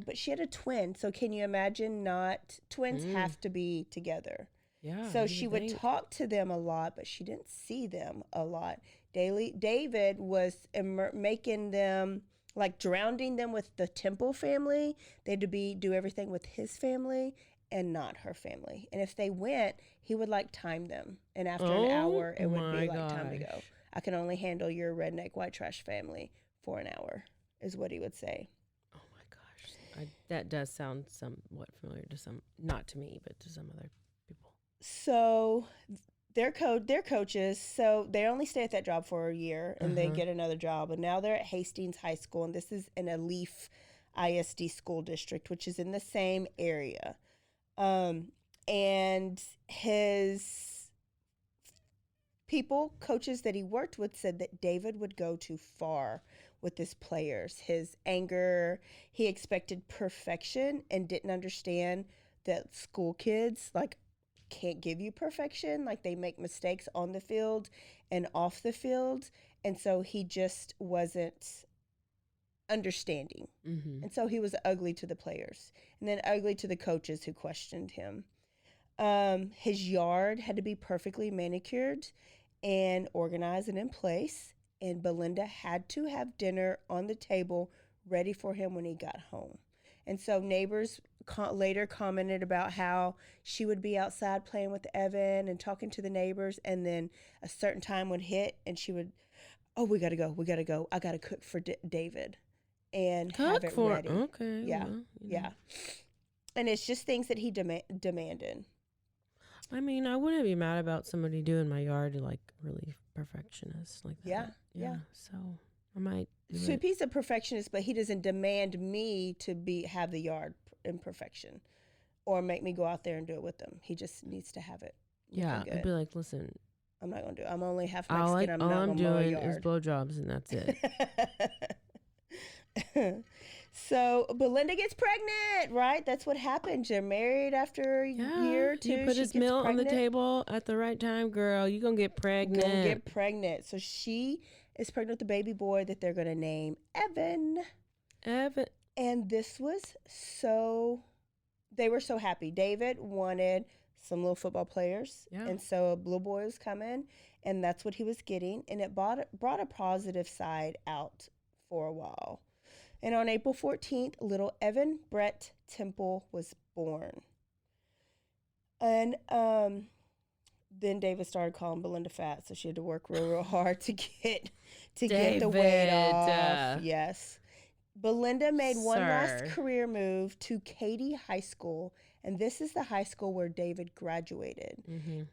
But she had a twin. So can you imagine not? Twins have to be together. Yeah. So she would talk to them a lot, but she didn't see them a lot. David was making them, like drowning them with the Temple family. They had to do everything with his family and not her family. And if they went, he would like time them. And after an hour, it would be like time to go. I can only handle your redneck white trash family for an hour, is what he would say. Oh my gosh. That does sound somewhat familiar to some, not to me, but to some other people. So they're coaches. So they only stay at that job for a year and they get another job. And now they're at Hastings High School. And this is in a Leaf ISD school district, which is in the same area. And his coaches that he worked with said that David would go too far with his players. His anger, he expected perfection and didn't understand that school kids can't give you perfection. Like they make mistakes on the field and off the field. And so he just wasn't understanding. And so he was ugly to the players and then ugly to the coaches who questioned him. His yard had to be perfectly manicured and organized and in place. And Belinda had to have dinner on the table ready for him when he got home. And so neighbors later commented about how she would be outside playing with Evan and talking to the neighbors. And then a certain time would hit and she would, we got to go. I got to cook for David and have it ready. Okay. Yeah. Well, yeah. And it's just things that he demanded. I mean, I wouldn't be mad about somebody doing my yard like really perfectionist like that. Yeah. So I might do So it. he's a perfectionist, but he doesn't demand me to have the yard in perfection or make me go out there and do it with them. He just needs to have it. Yeah, good. I'd be like, listen, I'm not going to do it. I'm only half all Mexican. I'm I'm not going to mow a doing is yard. blowjobs and that's it. So Belinda gets pregnant, right? That's what happens. You're married after a year or two. He put she his gets meal on the pregnant. table at the right time, girl. You gonna get pregnant. Gonna get pregnant. So she is pregnant with the baby boy that they're gonna name Evan. Evan. And this was they were so happy. David wanted some little football players. Yeah. And so a little boy was coming, and that's what he was getting. And it brought a positive side out for a while. And on April 14th, little Evan Brett Temple was born. And then David started calling Belinda fat, so she had to work real hard to get the weight off. Yes. Belinda made one last career move to Katy High School, and this is the high school where David graduated.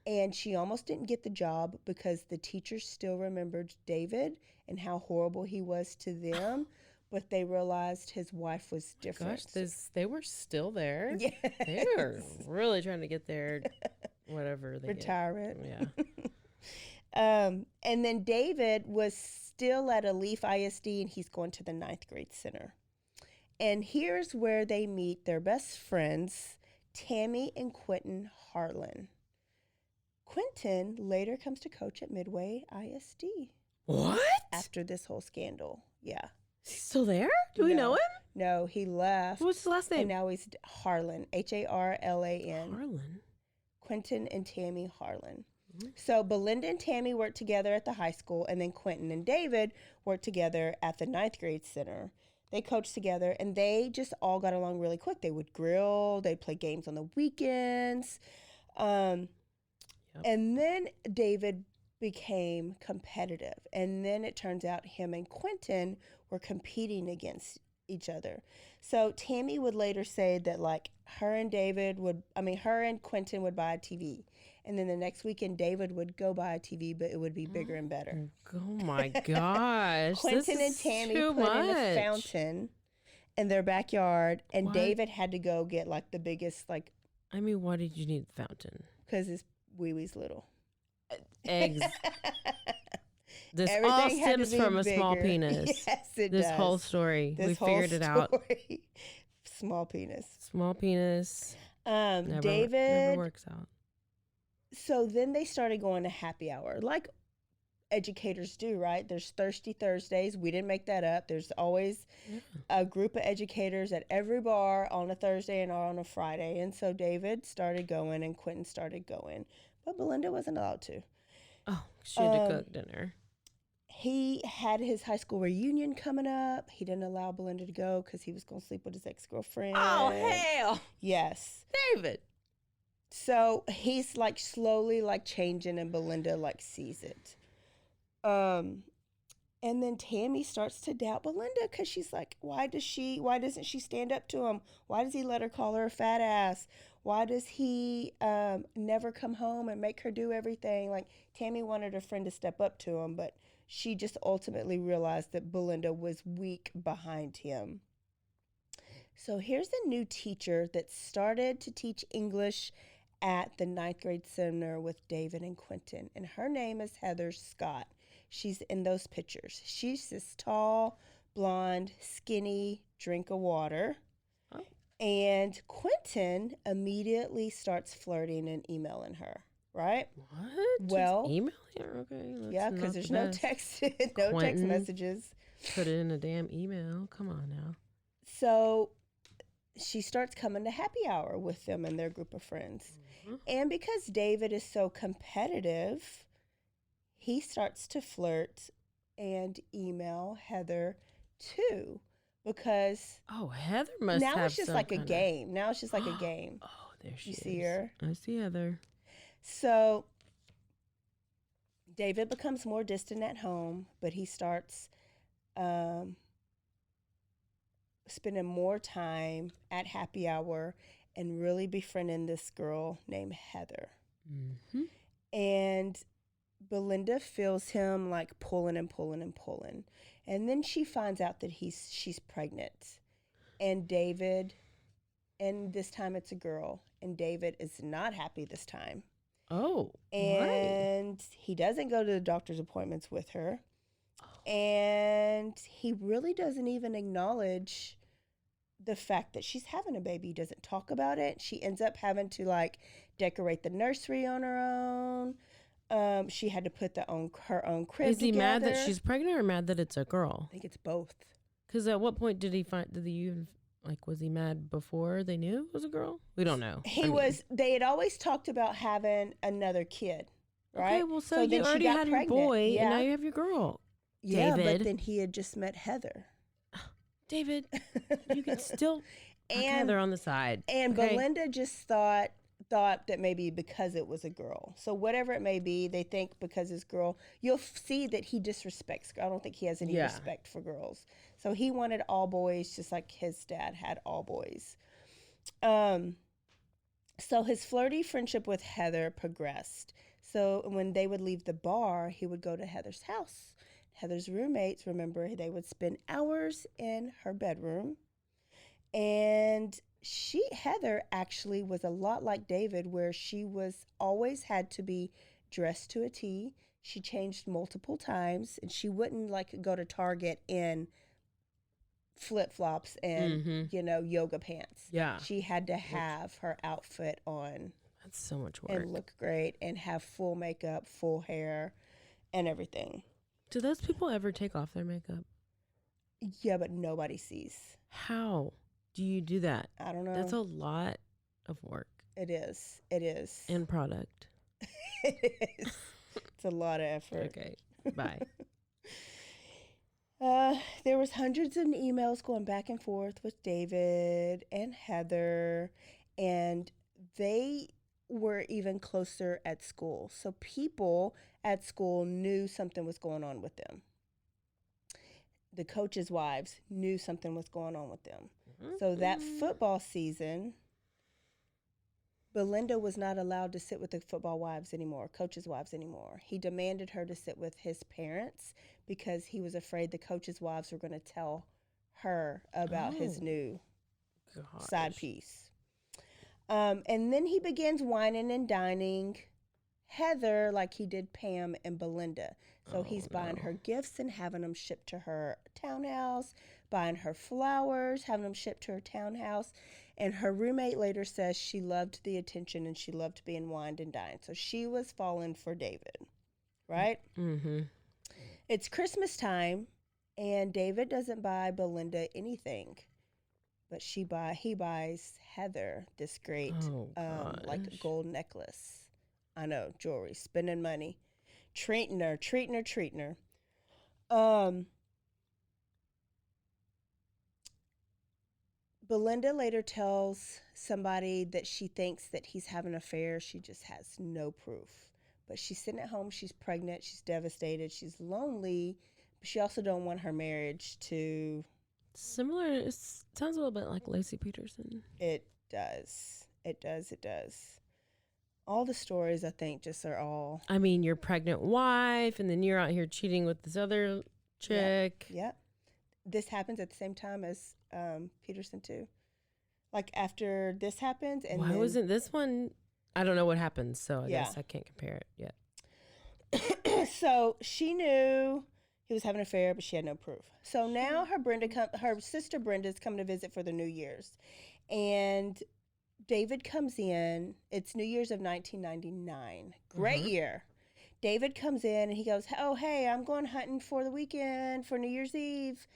And she almost didn't get the job because the teachers still remembered David and how horrible he was to them. But they realized his wife was different. Gosh, they were still there. Yes. They were really trying to get their whatever they retirement. Get. Yeah. And then David was still at a Leaf ISD, and he's going to the 9th grade center. And here's where they meet their best friends, Tammy and Quentin Harlan. Quentin later comes to coach at Midway ISD. What? After this whole scandal. Yeah. He's still there? Do we know him? No, he left. What's his last name? And now he's Harlan, Harlan. Harlan. Quentin and Tammy Harlan. So Belinda and Tammy worked together at the high school, and then Quentin and David worked together at the 9th grade center. They coached together, and they just all got along really quick. They would grill. They'd play games on the weekends. And then David became competitive. And then it turns out him and Quentin were competing against each other. So Tammy would later say that like her and Quentin would buy a TV. And then the next weekend, David would go buy a TV, but it would be bigger and better. Oh my gosh. Quentin and Tammy put in a fountain in their backyard, and David had to go get like the biggest, like. I mean, why did you need the fountain? Because his wee-wee's little. Eggs. This Everything all had to stems be from a small bigger. penis. Yes, it this does. whole story. This we whole figured it out. story. Small penis. Small penis. David. Never works out. So then they started going to happy hour, like educators do, right? There's Thirsty Thursdays. We didn't make that up. There's always a group of educators at every bar on a Thursday and on a Friday. And so David started going and Quentin started going, but Belinda wasn't allowed to. Oh, she had to cook dinner. He had his high school reunion coming up. He didn't allow Belinda to go because he was going to sleep with his ex-girlfriend. Oh, hell. Yes. David. So he's like slowly like changing, and Belinda like sees it. And then Tammy starts to doubt Belinda because she's like, why doesn't she stand up to him? Why does he let her call her a fat ass? Why does he never come home and make her do everything? Like Tammy wanted her friend to step up to him, but she just ultimately realized that Belinda was weak behind him. So here's a new teacher that started to teach English at the 9th grade center with David and Quentin. And her name is Heather Scott. She's in those pictures. She's this tall, blonde, skinny drink of water. Oh. And Quentin immediately starts flirting and emailing her, right? What? Well, just emailing her? Okay. Yeah, because there's no text, no text messages. Put it in a damn email. Come on now. So she starts coming to happy hour with them and their group of friends. Mm-hmm. And because David is so competitive, he starts to flirt and email Heather too. Because Heather must have now it's just some like a kinda... game. Now it's just like a game. Oh, there she is. You see her? I see Heather. So David becomes more distant at home, but he starts spending more time at happy hour and really befriending this girl named Heather. Mm-hmm. And Belinda feels him like pulling and pulling and pulling. And then she finds out that she's pregnant. And David, and this time it's a girl, and David is not happy this time. Oh, and he doesn't go to the doctor's appointments with her. And he really doesn't even acknowledge the fact that she's having a baby. He doesn't talk about it. She ends up having to like decorate the nursery on her own. She had to put her own crib Is he together. mad that she's pregnant or mad that it's a girl? I think it's both. Because at what point did he even, like, was he mad before they knew it was a girl? We don't know. They had always talked about having another kid, right? Okay, well, so you then she already got had pregnant. your boy, yeah. and now you have your girl. Yeah, David. but then he had just met Heather. David, you can still and Heather on the side. And okay? Belinda just thought that maybe because it was a girl. So whatever it may be, they think because it's girl, you'll see that he disrespects. I don't think he has any respect for girls. So he wanted all boys, just like his dad had all boys. So his flirty friendship with Heather progressed. So when they would leave the bar, he would go to Heather's house. Heather's roommates, remember, they would spend hours in her bedroom. And Heather actually was a lot like David, where she was always had to be dressed to a T. She changed multiple times, and she wouldn't like go to Target in flip-flops and, yoga pants. Yeah. She had to have her outfit on. That's so much work. And look great and have full makeup, full hair, and everything. Do those people ever take off their makeup? Yeah, but nobody sees. How do you do that? I don't know. That's a lot of work. It is. It is. And product. It is. It's a lot of effort. Okay. Bye. There was hundreds of emails going back and forth with David and Heather, and they were even closer at school. So people at school knew something was going on with them. The coaches' wives knew something was going on with them. So that football season, Belinda was not allowed to sit with the football wives anymore, coaches' wives anymore. He demanded her to sit with his parents because he was afraid the coaches' wives were going to tell her about his new side piece. And then he begins whining and dining Heather like he did Pam and Belinda. So he's buying her gifts and having them shipped to her townhouse, buying her flowers, having them shipped to her townhouse. And her roommate later says she loved the attention and she loved being wined and dined. So she was falling for David, right? Mm-hmm. It's Christmas time, and David doesn't buy Belinda anything, but he buys Heather this great, like gold necklace. I know, jewelry, spending money, treating her. Belinda later tells somebody that she thinks that he's having an affair. She just has no proof. But she's sitting at home. She's pregnant. She's devastated. She's lonely. But she also don't want her marriage to... Similar. It sounds a little bit like Lacey Peterson. It does. It does. All the stories, I think, just are all... I mean, your pregnant wife, and then you're out here cheating with this other chick. Yep. This happens at the same time as Peterson, too. Like, after this happens... and why wasn't this one... I don't know what happens, so I guess I can't compare it yet. So she knew he was having an affair, but she had no proof. So now her sister Brenda's come to visit for the New Year's. And David comes in. It's New Year's of 1999. Great year. David comes in and he goes, "Oh, hey, I'm going hunting for the weekend for New Year's Eve.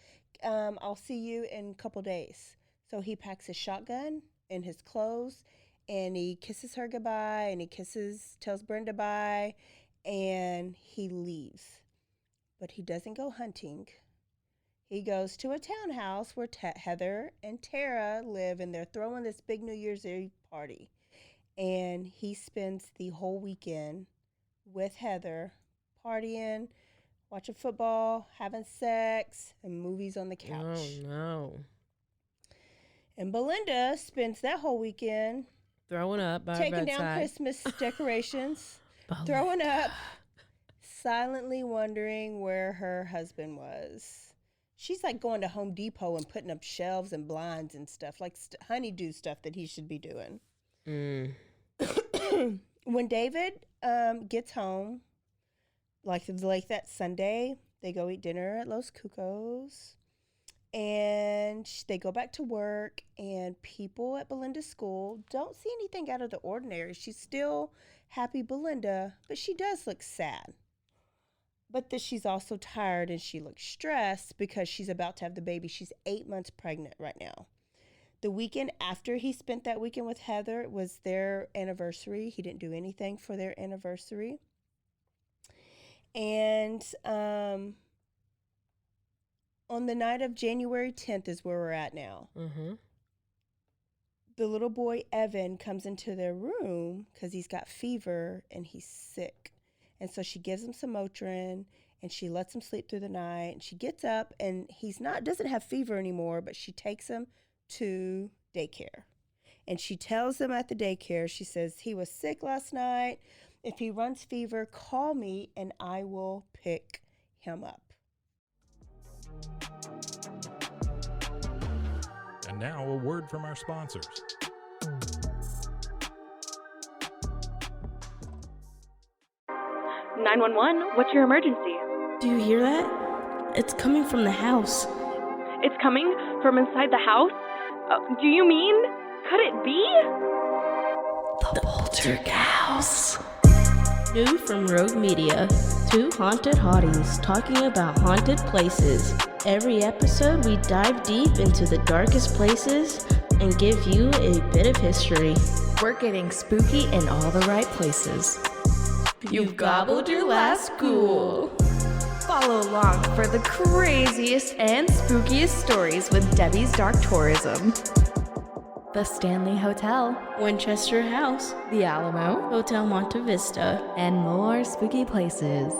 I'll see you in a couple days." So he packs his shotgun and his clothes, and he kisses her goodbye, and he tells Brenda bye, and he leaves. But he doesn't go hunting. He goes to a townhouse where Heather and Tara live, and they're throwing this big New Year's Eve party. And he spends the whole weekend with Heather, partying, watching football, having sex, and movies on the couch. Oh, no. And Belinda spends that whole weekend throwing up by taking her bedside. down Christmas decorations, throwing up, silently wondering where her husband was. She's like going to Home Depot and putting up shelves and blinds and stuff, like honeydew stuff that he should be doing. When David gets home, like that Sunday, they go eat dinner at Los Cucos. And they go back to work, and people at Belinda's school don't see anything out of the ordinary. She's still happy Belinda, but she does look sad. But she's also tired, and she looks stressed because she's about to have the baby. She's 8 months pregnant right now. The weekend after he spent that weekend with Heather was their anniversary. He didn't do anything for their anniversary. And on the night of January 10th is where we're at now. The little boy, Evan, comes into their room because he's got fever and he's sick. And so she gives him some Motrin and she lets him sleep through the night. And she gets up and doesn't have fever anymore, but she takes him to daycare. And she tells them at the daycare, she says, "He was sick last night. If he runs fever, call me and I will pick him up." And now a word from our sponsors. "911, what's your emergency?" Do you hear that? It's coming from the house. It's coming from inside the house? Do you mean? Could it be? The Poltergeist. New from Rogue Media. Two haunted hotties talking about haunted places. Every episode we dive deep into the darkest places and give you a bit of history. We're getting spooky in all the right places. You've gobbled your last ghoul. Follow along for the craziest and spookiest stories with Debbie's Dark Tourism. The Stanley Hotel, Winchester House, The Alamo, Hotel Monte Vista, and more spooky places.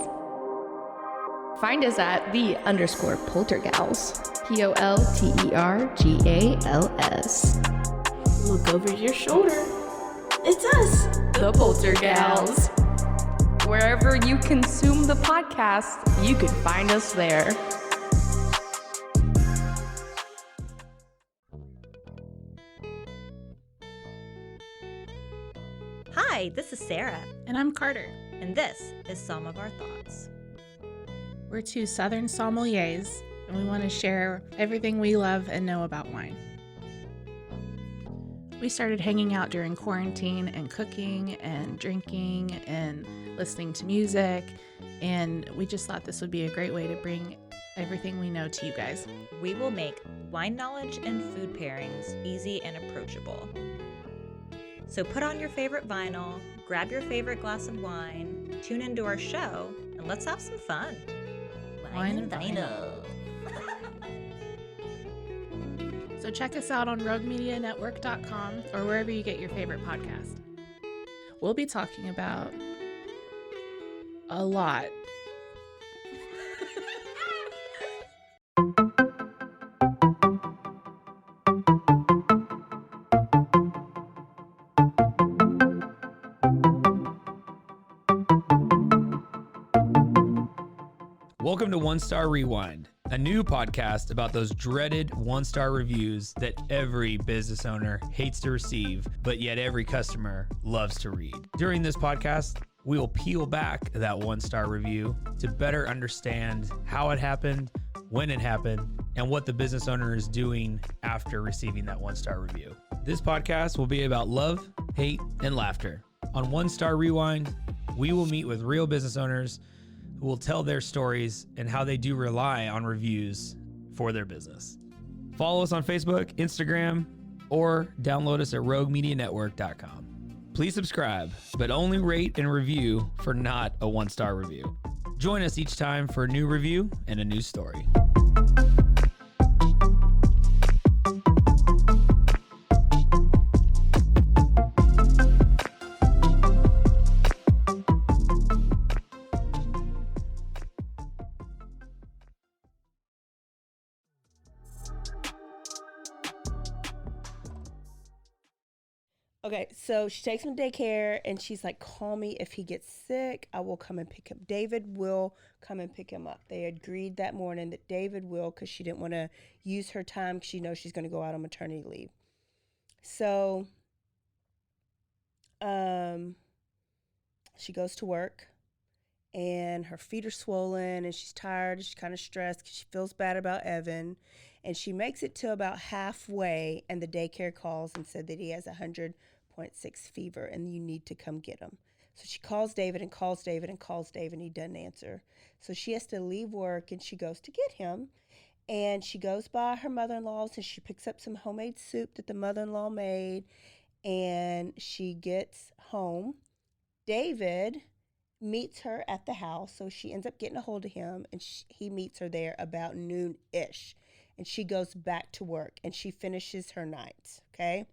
Find us at _Poltergals. POLTERGALS. look over your shoulder. It's us, The Poltergals. Wherever you consume the podcast, you can find us there. Hi, this is Sarah, And I'm Carter. and this is Some of Our Thoughts. We're two Southern sommeliers, and we want to share everything we love and know about wine. We started hanging out during quarantine and cooking and drinking and listening to music, and we just thought this would be a great way to bring everything we know to you guys. We will make wine knowledge and food pairings easy and approachable. So put on your favorite vinyl, grab your favorite glass of wine, tune into our show, and let's have some fun. Wine and vinyl. So check us out on roguemedianetwork.com or wherever you get your favorite podcast. We'll be talking about a lot. Welcome to One Star Rewind, a new podcast about those dreaded one-star reviews that every business owner hates to receive, but yet every customer loves to read. During this podcast, we will peel back that one-star review to better understand how it happened, when it happened, and what the business owner is doing after receiving that one-star review. This podcast will be about love, hate, and laughter. On One Star Rewind, we will meet with real business owners who will tell their stories and how they do rely on reviews for their business. Follow us on Facebook, Instagram, or download us at roguemedianetwork.com. Please subscribe, but only rate and review for not a one-star review. Join us each time for a new review and a new story. Okay, so she takes him to daycare, and she's like, call me if he gets sick. I will come and pick him. David will come and pick him up. They agreed that morning that David will, because she didn't want to use her time because she knows she's going to go out on maternity leave. So she goes to work, and her feet are swollen, and she's tired, and she's kind of stressed because she feels bad about Evan. And she makes it to about halfway, and the daycare calls and said that he has 100.6 fever, and you need to come get him. So she calls David and calls David and calls David, and he doesn't answer. So she has to leave work, and she goes to get him. And she goes by her mother-in-law's, and she picks up some homemade soup that the mother-in-law made, and she gets home. David meets her at the house, so she ends up getting a hold of him, and he meets her there about noon-ish. And she goes back to work, and she finishes her night, okay?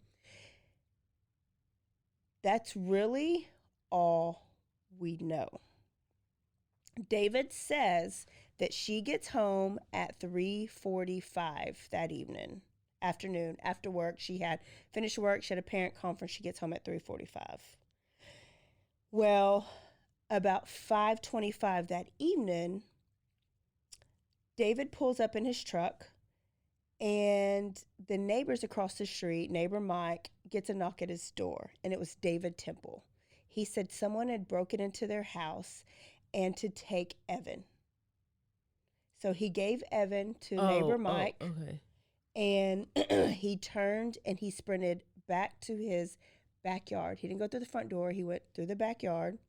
That's really all we know. David says that she gets home at 3:45 that afternoon, after work. She had finished work, she had a parent conference, she gets home at 3:45. Well, about 5:25 that evening, David pulls up in his truck, and the neighbors across the street, neighbor Mike, gets a knock at his door, and it was David Temple. He said someone had broken into their house and to take Evan. So he gave Evan to neighbor Mike, okay. and he turned and he sprinted back to his backyard. He didn't go through the front door. He went through the backyard.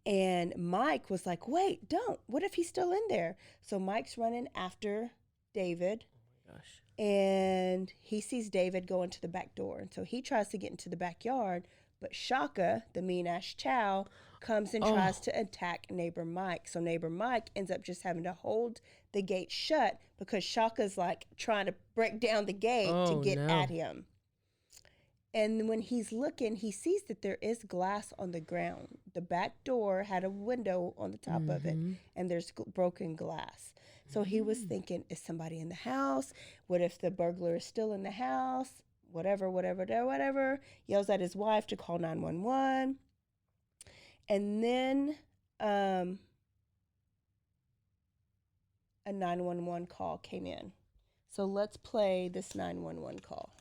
And Mike was like, wait, don't. What if he's still in there? So Mike's running after David. Oh my gosh. And he sees David go into the back door. And so he tries to get into the backyard, But Shaka, the mean-ass chow, comes and tries to attack neighbor Mike. So neighbor Mike ends up just having to hold the gate shut because Shaka's like trying to break down the gate to get at him. And when he's looking, he sees that there is glass on the ground. The back door had a window on the top of it, and there's broken glass. So he was thinking, is somebody in the house? What if the burglar is still in the house? Whatever. Yells at his wife to call 911. And then a 911 call came in. So let's play this 911 call.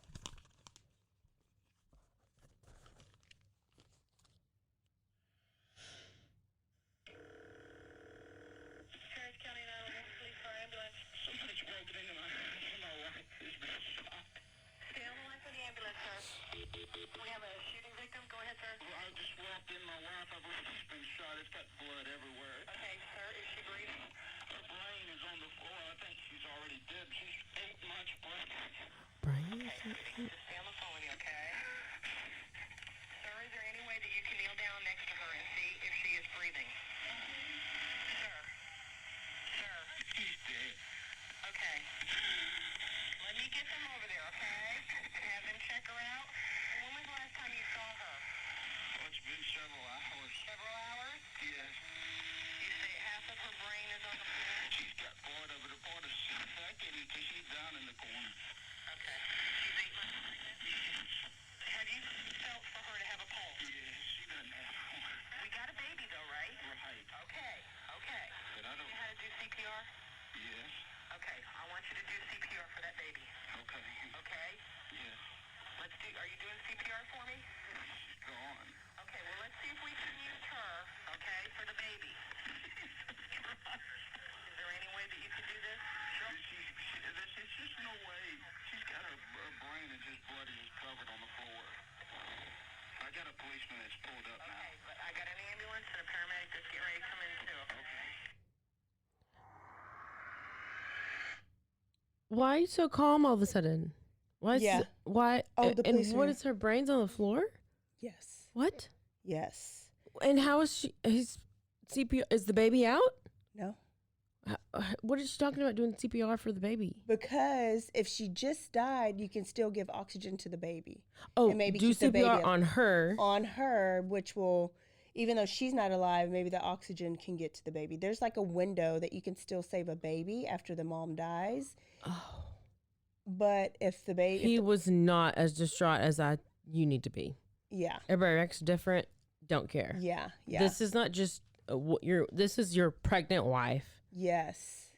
Why are you so calm all of a sudden? Why? Oh, the police. And what is her brains on the floor? Yes. What? Yes. And how is she? His CPR, is the baby out? No. What is she talking about doing CPR for the baby? Because if she just died, you can still give oxygen to the baby. Oh, and maybe do keep the baby CPR on her. On her, which will, even though she's not alive, maybe the oxygen can get to the baby. There's like a window that you can still save a baby after the mom dies. Oh. But if the baby... He was not as distraught as you need to be. Yeah. Everybody acts different. Don't care. Yeah. This is not just this is your pregnant wife. Yes.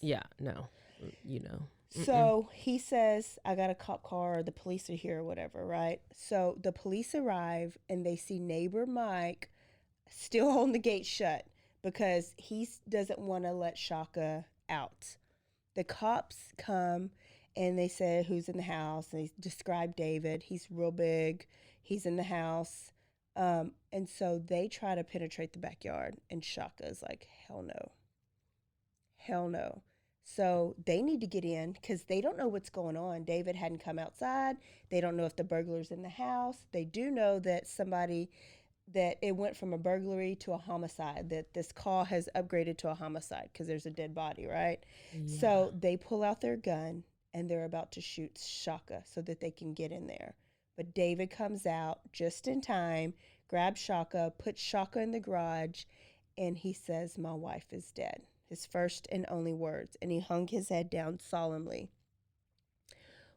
Yeah, no. You know. So he says, I got a cop car, or the police are here or whatever, right? So the police arrive and they see neighbor Mike still holding the gate shut because he doesn't want to let Shaka out. The cops come and they say who's in the house, and they describe David. He's real big. He's in the house. And so they try to penetrate the backyard, and Shaka's like, hell no. So they need to get in because they don't know what's going on. David hadn't come outside. They don't know if the burglar's in the house. They do know that that it went from a burglary to a homicide, that this call has upgraded to a homicide because there's a dead body, right? Yeah. So they pull out their gun and they're about to shoot Shaka so that they can get in there. But David comes out just in time, grabs Shaka, puts Shaka in the garage, and he says, my wife is dead. His first and only words. And he hung his head down solemnly.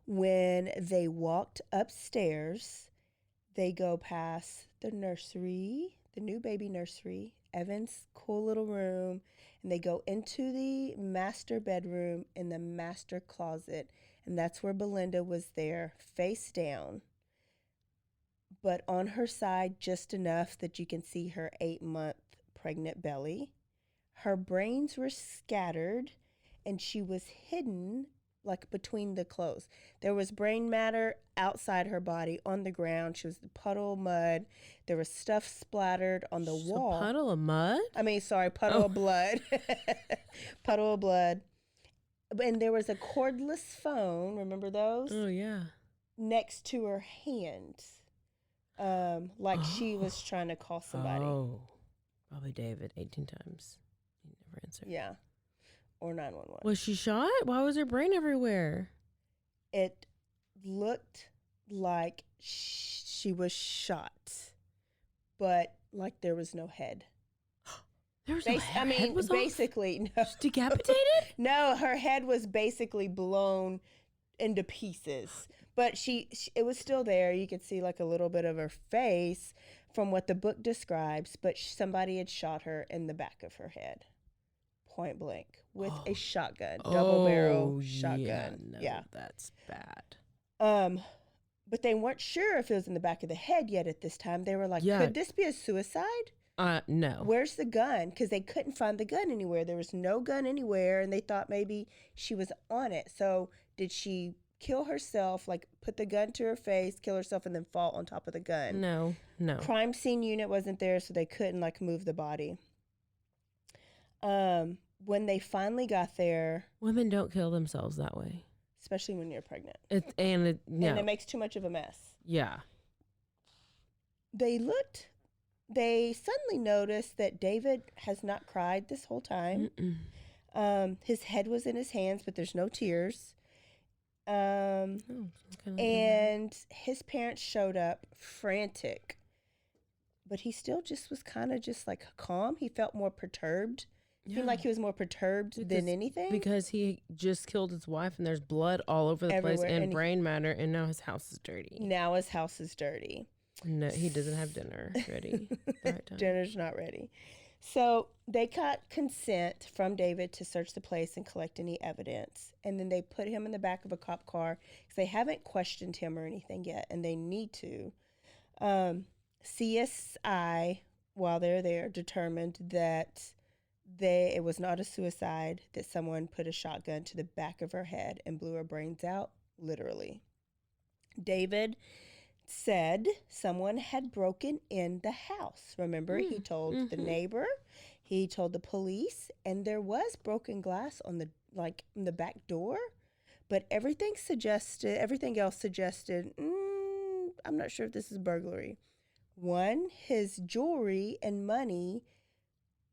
When they walked upstairs, they go past the nursery, the new baby nursery, Evan's cool little room, and they go into the master bedroom and the master closet. And that's where Belinda was there, face down, but on her side just enough that you can see her 8-month pregnant belly. Her brains were scattered and she was hidden like between the clothes. There was brain matter outside her body on the ground. She was a puddle of mud. There was stuff splattered on the wall. A puddle of mud? Puddle of blood. Puddle of blood. And there was a cordless phone. Remember those? Oh, yeah. Next to her hand. Like she was trying to call somebody. Oh, probably David 18 times. He never answered. Yeah. Or 911. Was she shot? Why was her brain everywhere? It looked like she was shot, but like there was no head. There was no head? I mean, Head was basically, off? no. Decapitated? No, her head was basically blown into pieces, but it was still there. You could see like a little bit of her face from what the book describes, but somebody had shot her in the back of her head, point blank, with a shotgun, double barrel shotgun. Yeah, that's bad. But they weren't sure if it was in the back of the head yet at this time. They were like, could this be a suicide? No. Where's the gun? Because they couldn't find the gun anywhere. There was no gun anywhere, and they thought maybe she was on it. So did she kill herself, like put the gun to her face, kill herself, and then fall on top of the gun? No. Crime scene unit wasn't there, so they couldn't like move the body. When they finally got there, women don't kill themselves that way, especially when you're pregnant. And it makes too much of a mess. Yeah. They suddenly noticed that David has not cried this whole time. His head was in his hands, but there's no tears. And his parents showed up frantic, but he still just was kind of just like calm. He felt more perturbed. Yeah. Seemed like he was more perturbed than anything. Because he just killed his wife and there's blood all over the place and brain matter, and now his house is dirty. No, he doesn't have dinner ready. Dinner's not ready. So they got consent from David to search the place and collect any evidence. And then they put him in the back of a cop car because they haven't questioned him or anything yet, and they need to. CSI, while they're there, determined that it was not a suicide, that someone put a shotgun to the back of her head and blew her brains out, literally. David said someone had broken in the house. Remember, he told the neighbor, he told the police, and there was broken glass on the back door, but everything else suggested, I'm not sure if this is burglary. One, his jewelry and money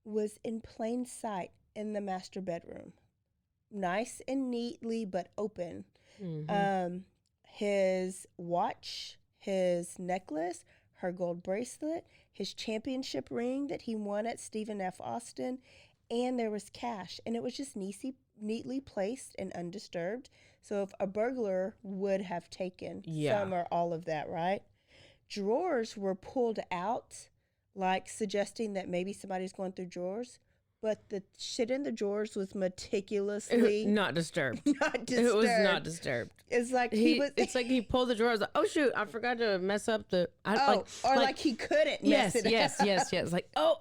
was in plain sight in the master bedroom, nice and neatly but open. His watch, his necklace, her gold bracelet, his championship ring that he won at Stephen F. Austin, and there was cash, and it was just neatly placed and undisturbed. So if a burglar would have taken some or all of that, right? Drawers were pulled out, like suggesting that maybe somebody's going through drawers, but the shit in the drawers was meticulously not disturbed. It was not disturbed. It's like it's like he pulled the drawers. Like, oh shoot, I forgot to mess up the. Like he couldn't mess it up. Yes. Like no.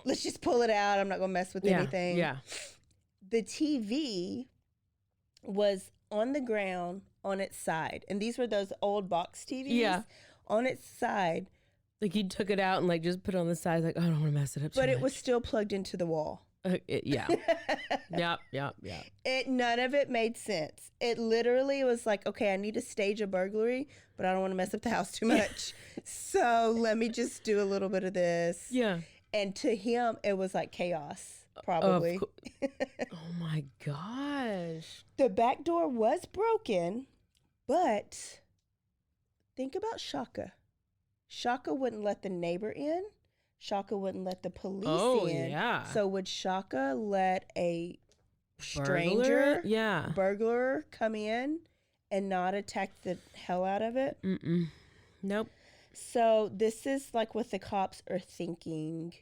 Let's just pull it out. I'm not gonna mess with anything. Yeah. The TV was on the ground on its side, and these were those old box TVs. Yeah. On its side. Like he took it out and like just put it on the side. Like, I don't want to mess it up. But it was still plugged into the wall. Yeah. Yep. None of it made sense. It literally was like, okay, I need to stage a burglary, but I don't want to mess up the house too much. So let me just do a little bit of this. Yeah. And to him, it was like chaos, probably. Oh my gosh. The back door was broken, but think about Shaka. Shaka wouldn't let the neighbor in. Shaka wouldn't let the police in. Oh, yeah. So would Shaka let a stranger, burglar come in and not attack the hell out of it? Nope. So this is like what the cops are thinking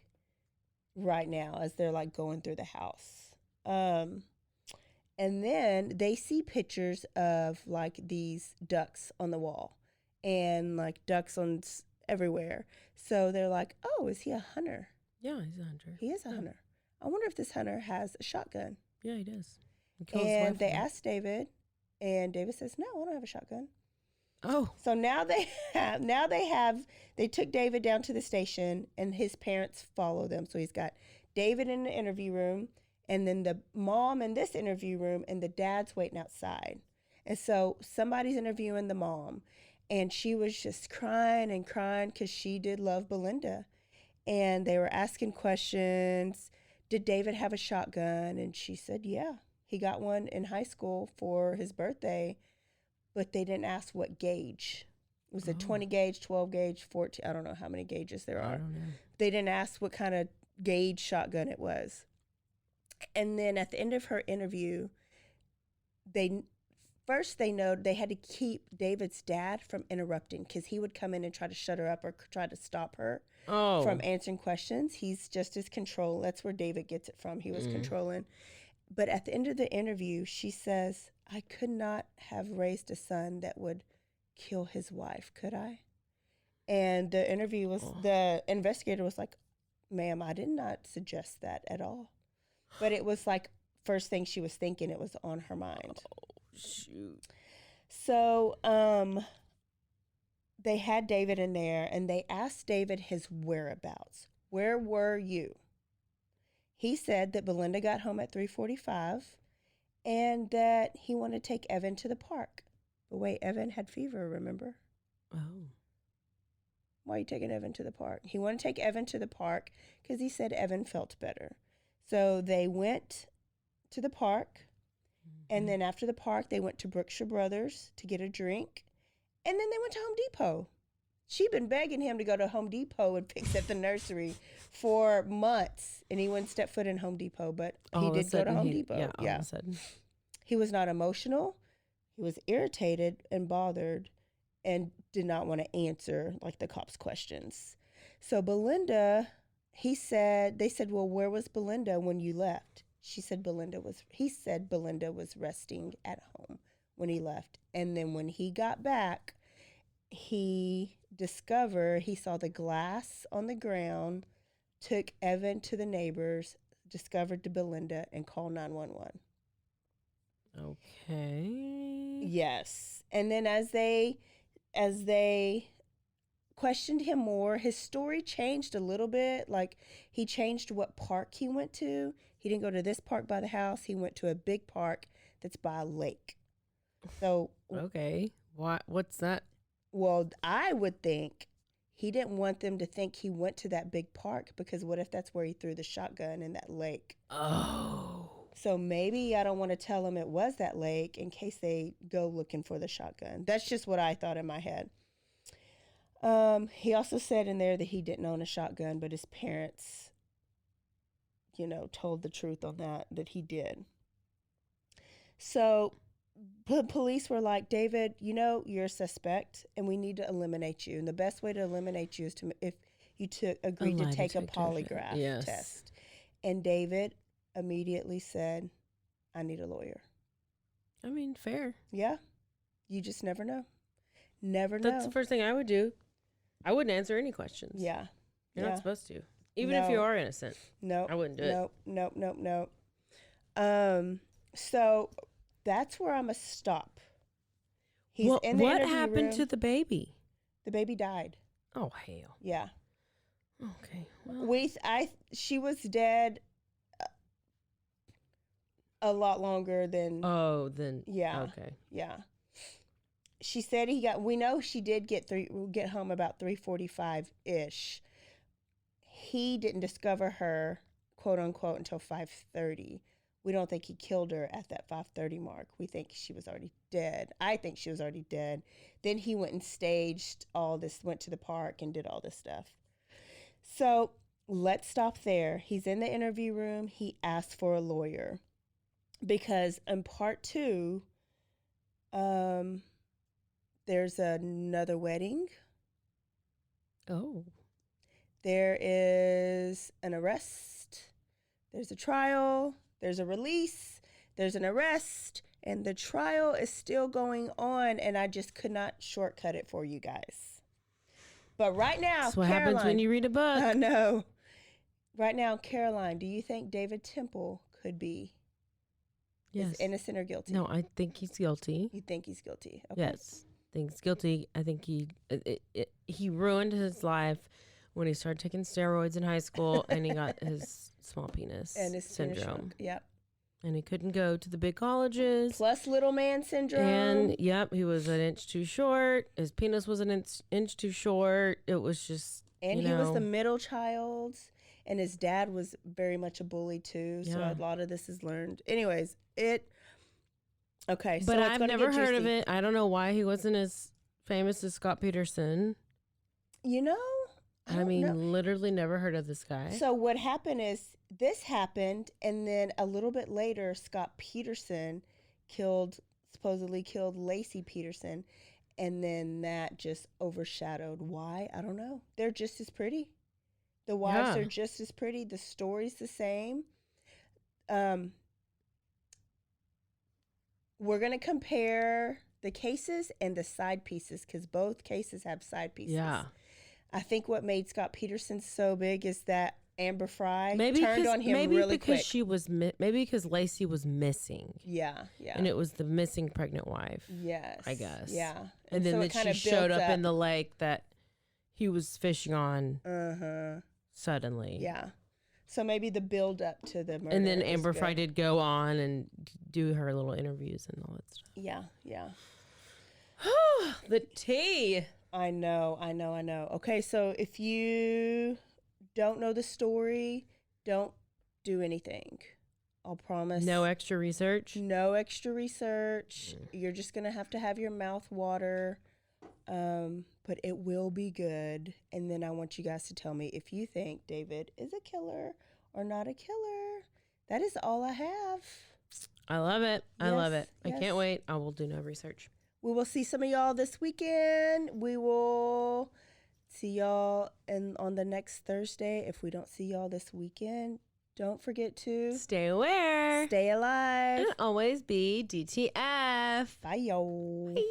right now as they're like going through the house. And then they see pictures of like these ducks on the wall and like ducks on everywhere. So they're like, oh, is he a hunter? Yeah, he's a hunter. He is a hunter. I wonder if this hunter has a shotgun. Yeah, he does. And they asked David, and David says, no, I don't have a shotgun. Oh. So now they took David down to the station, and his parents follow them. So he's got David in the interview room, and then the mom in this interview room, and the dad's waiting outside. And so somebody's interviewing the mom. And she was just crying and crying because she did love Belinda. And they were asking questions. Did David have a shotgun? And she said, yeah, he got one in high school for his birthday, but they didn't ask what gauge. It was a 20 gauge, 12 gauge, 14. I don't know how many gauges there are. They didn't ask what kind of gauge shotgun it was. And then at the end of her interview, they had to keep David's dad from interrupting because he would come in and try to shut her up or try to stop her from answering questions. He's just as control. That's where David gets it from. He was controlling. But at the end of the interview, she says, I could not have raised a son that would kill his wife, could I? And the investigator was like, ma'am, I did not suggest that at all. But it was like first thing she was thinking, it was on her mind. Shoot. So they had David in there and they asked David his whereabouts. Where were you? He said that Belinda got home at 3:45 and that he wanted to take Evan to the park. But wait, Evan had fever, remember? Oh. Why are you taking Evan to the park? He wanted to take Evan to the park because he said Evan felt better. So they went to the park. And then after the park, they went to Brookshire Brothers to get a drink. And then they went to Home Depot. She'd been begging him to go to Home Depot and fix at the nursery for months. And he wouldn't step foot in Home Depot, but he did go to Home Depot. Yeah, all of a sudden. He was not emotional. He was irritated and bothered and did not want to answer like the cops' questions. So Belinda, they said, well, where was Belinda when you left? He said Belinda was resting at home when he left. And then when he got back, he saw the glass on the ground, took Evan to the neighbors, discovered the Belinda, and called 911. Okay. Yes. And then as they questioned him more, his story changed a little bit. Like he changed what park he went to. He didn't go to this park by the house. He went to a big park that's by a lake. So okay. What's that? Well, I would think he didn't want them to think he went to that big park because what if that's where he threw the shotgun in that lake? Oh. So maybe I don't want to tell them it was that lake in case they go looking for the shotgun. That's just what I thought in my head. He also said in there that he didn't own a shotgun, but his parents, told the truth on that he did. So the police were like, David, you're a suspect and we need to eliminate you. And the best way to eliminate you is if you agreed to take a polygraph test. And David immediately said, I need a lawyer. I mean, fair. Yeah. You just never know. Never know. That's the first thing I would do. I wouldn't answer any questions. Yeah. You're not supposed to. Even if you are innocent. No. I wouldn't do it. Nope. So that's where I'm going to stop. He's in the what interview happened room. to the baby? The baby died. Oh, hell. Yeah. Okay. Well. She was dead a lot longer than. Oh, then. Yeah. Okay. Yeah. She said we know she did get home about 3:45-ish. He didn't discover her, quote unquote, until 5:30. We don't think he killed her at that 5:30 mark. We think she was already dead. I think she was already dead. Then he went and staged all this, went to the park and did all this stuff. So let's stop there. He's in the interview room. He asked for a lawyer because in part 2, there's another wedding. Oh. There is an arrest. There's a trial. There's a release. There's an arrest. And the trial is still going on. And I just could not shortcut it for you guys. But right now, that's what happens when you read a book. I know. Right now, Caroline, do you think David Temple could be is innocent or guilty? No, I think he's guilty. You think he's guilty? Okay. Yes. I think he's guilty. I think he ruined his life when he started taking steroids in high school and he got his small penis and his syndrome. Yep. and he couldn't go to the big colleges. Plus little man syndrome. And yep, he was an inch too short. His penis was an inch too short. It was just, and he was the middle child, and his dad was very much a bully too. So a lot of this is learned. Anyways, okay. But so I've never heard of it. I don't know why he wasn't as famous as Scott Peterson. I mean, literally never heard of this guy. So what happened is this happened, and then a little bit later, Scott Peterson supposedly killed Lacey Peterson, and then that just overshadowed. Why? I don't know. They're just as pretty. The wives are just as pretty. The story's the same. We're going to compare the cases and the side pieces because both cases have side pieces. Yeah. I think what made Scott Peterson so big is that Amber Fry turned on him really quick. Maybe because Lacey was missing. Yeah. And it was the missing pregnant wife. Yes. I guess. Yeah. And then she showed up in the lake that he was fishing on suddenly. Yeah. So maybe the build up to the murder. And then Amber Fry did go on and do her little interviews and all that stuff. Yeah. The tea. I know. Okay, so if you don't know the story, don't do anything. I'll promise. No extra research? No extra research. You're just going to have your mouth water. But it will be good. And then I want you guys to tell me if you think David is a killer or not a killer. That is all I have. I love it. I love it. Yes. I can't wait. I will do no research. We will see some of y'all this weekend. We will see y'all on the next Thursday. If we don't see y'all this weekend, don't forget to stay aware, stay alive, and always be DTF. Bye, y'all. Bye.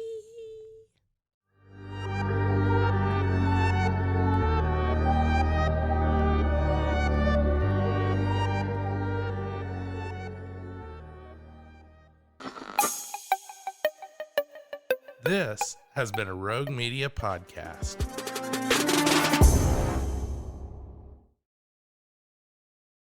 This has been a Rogue Media podcast.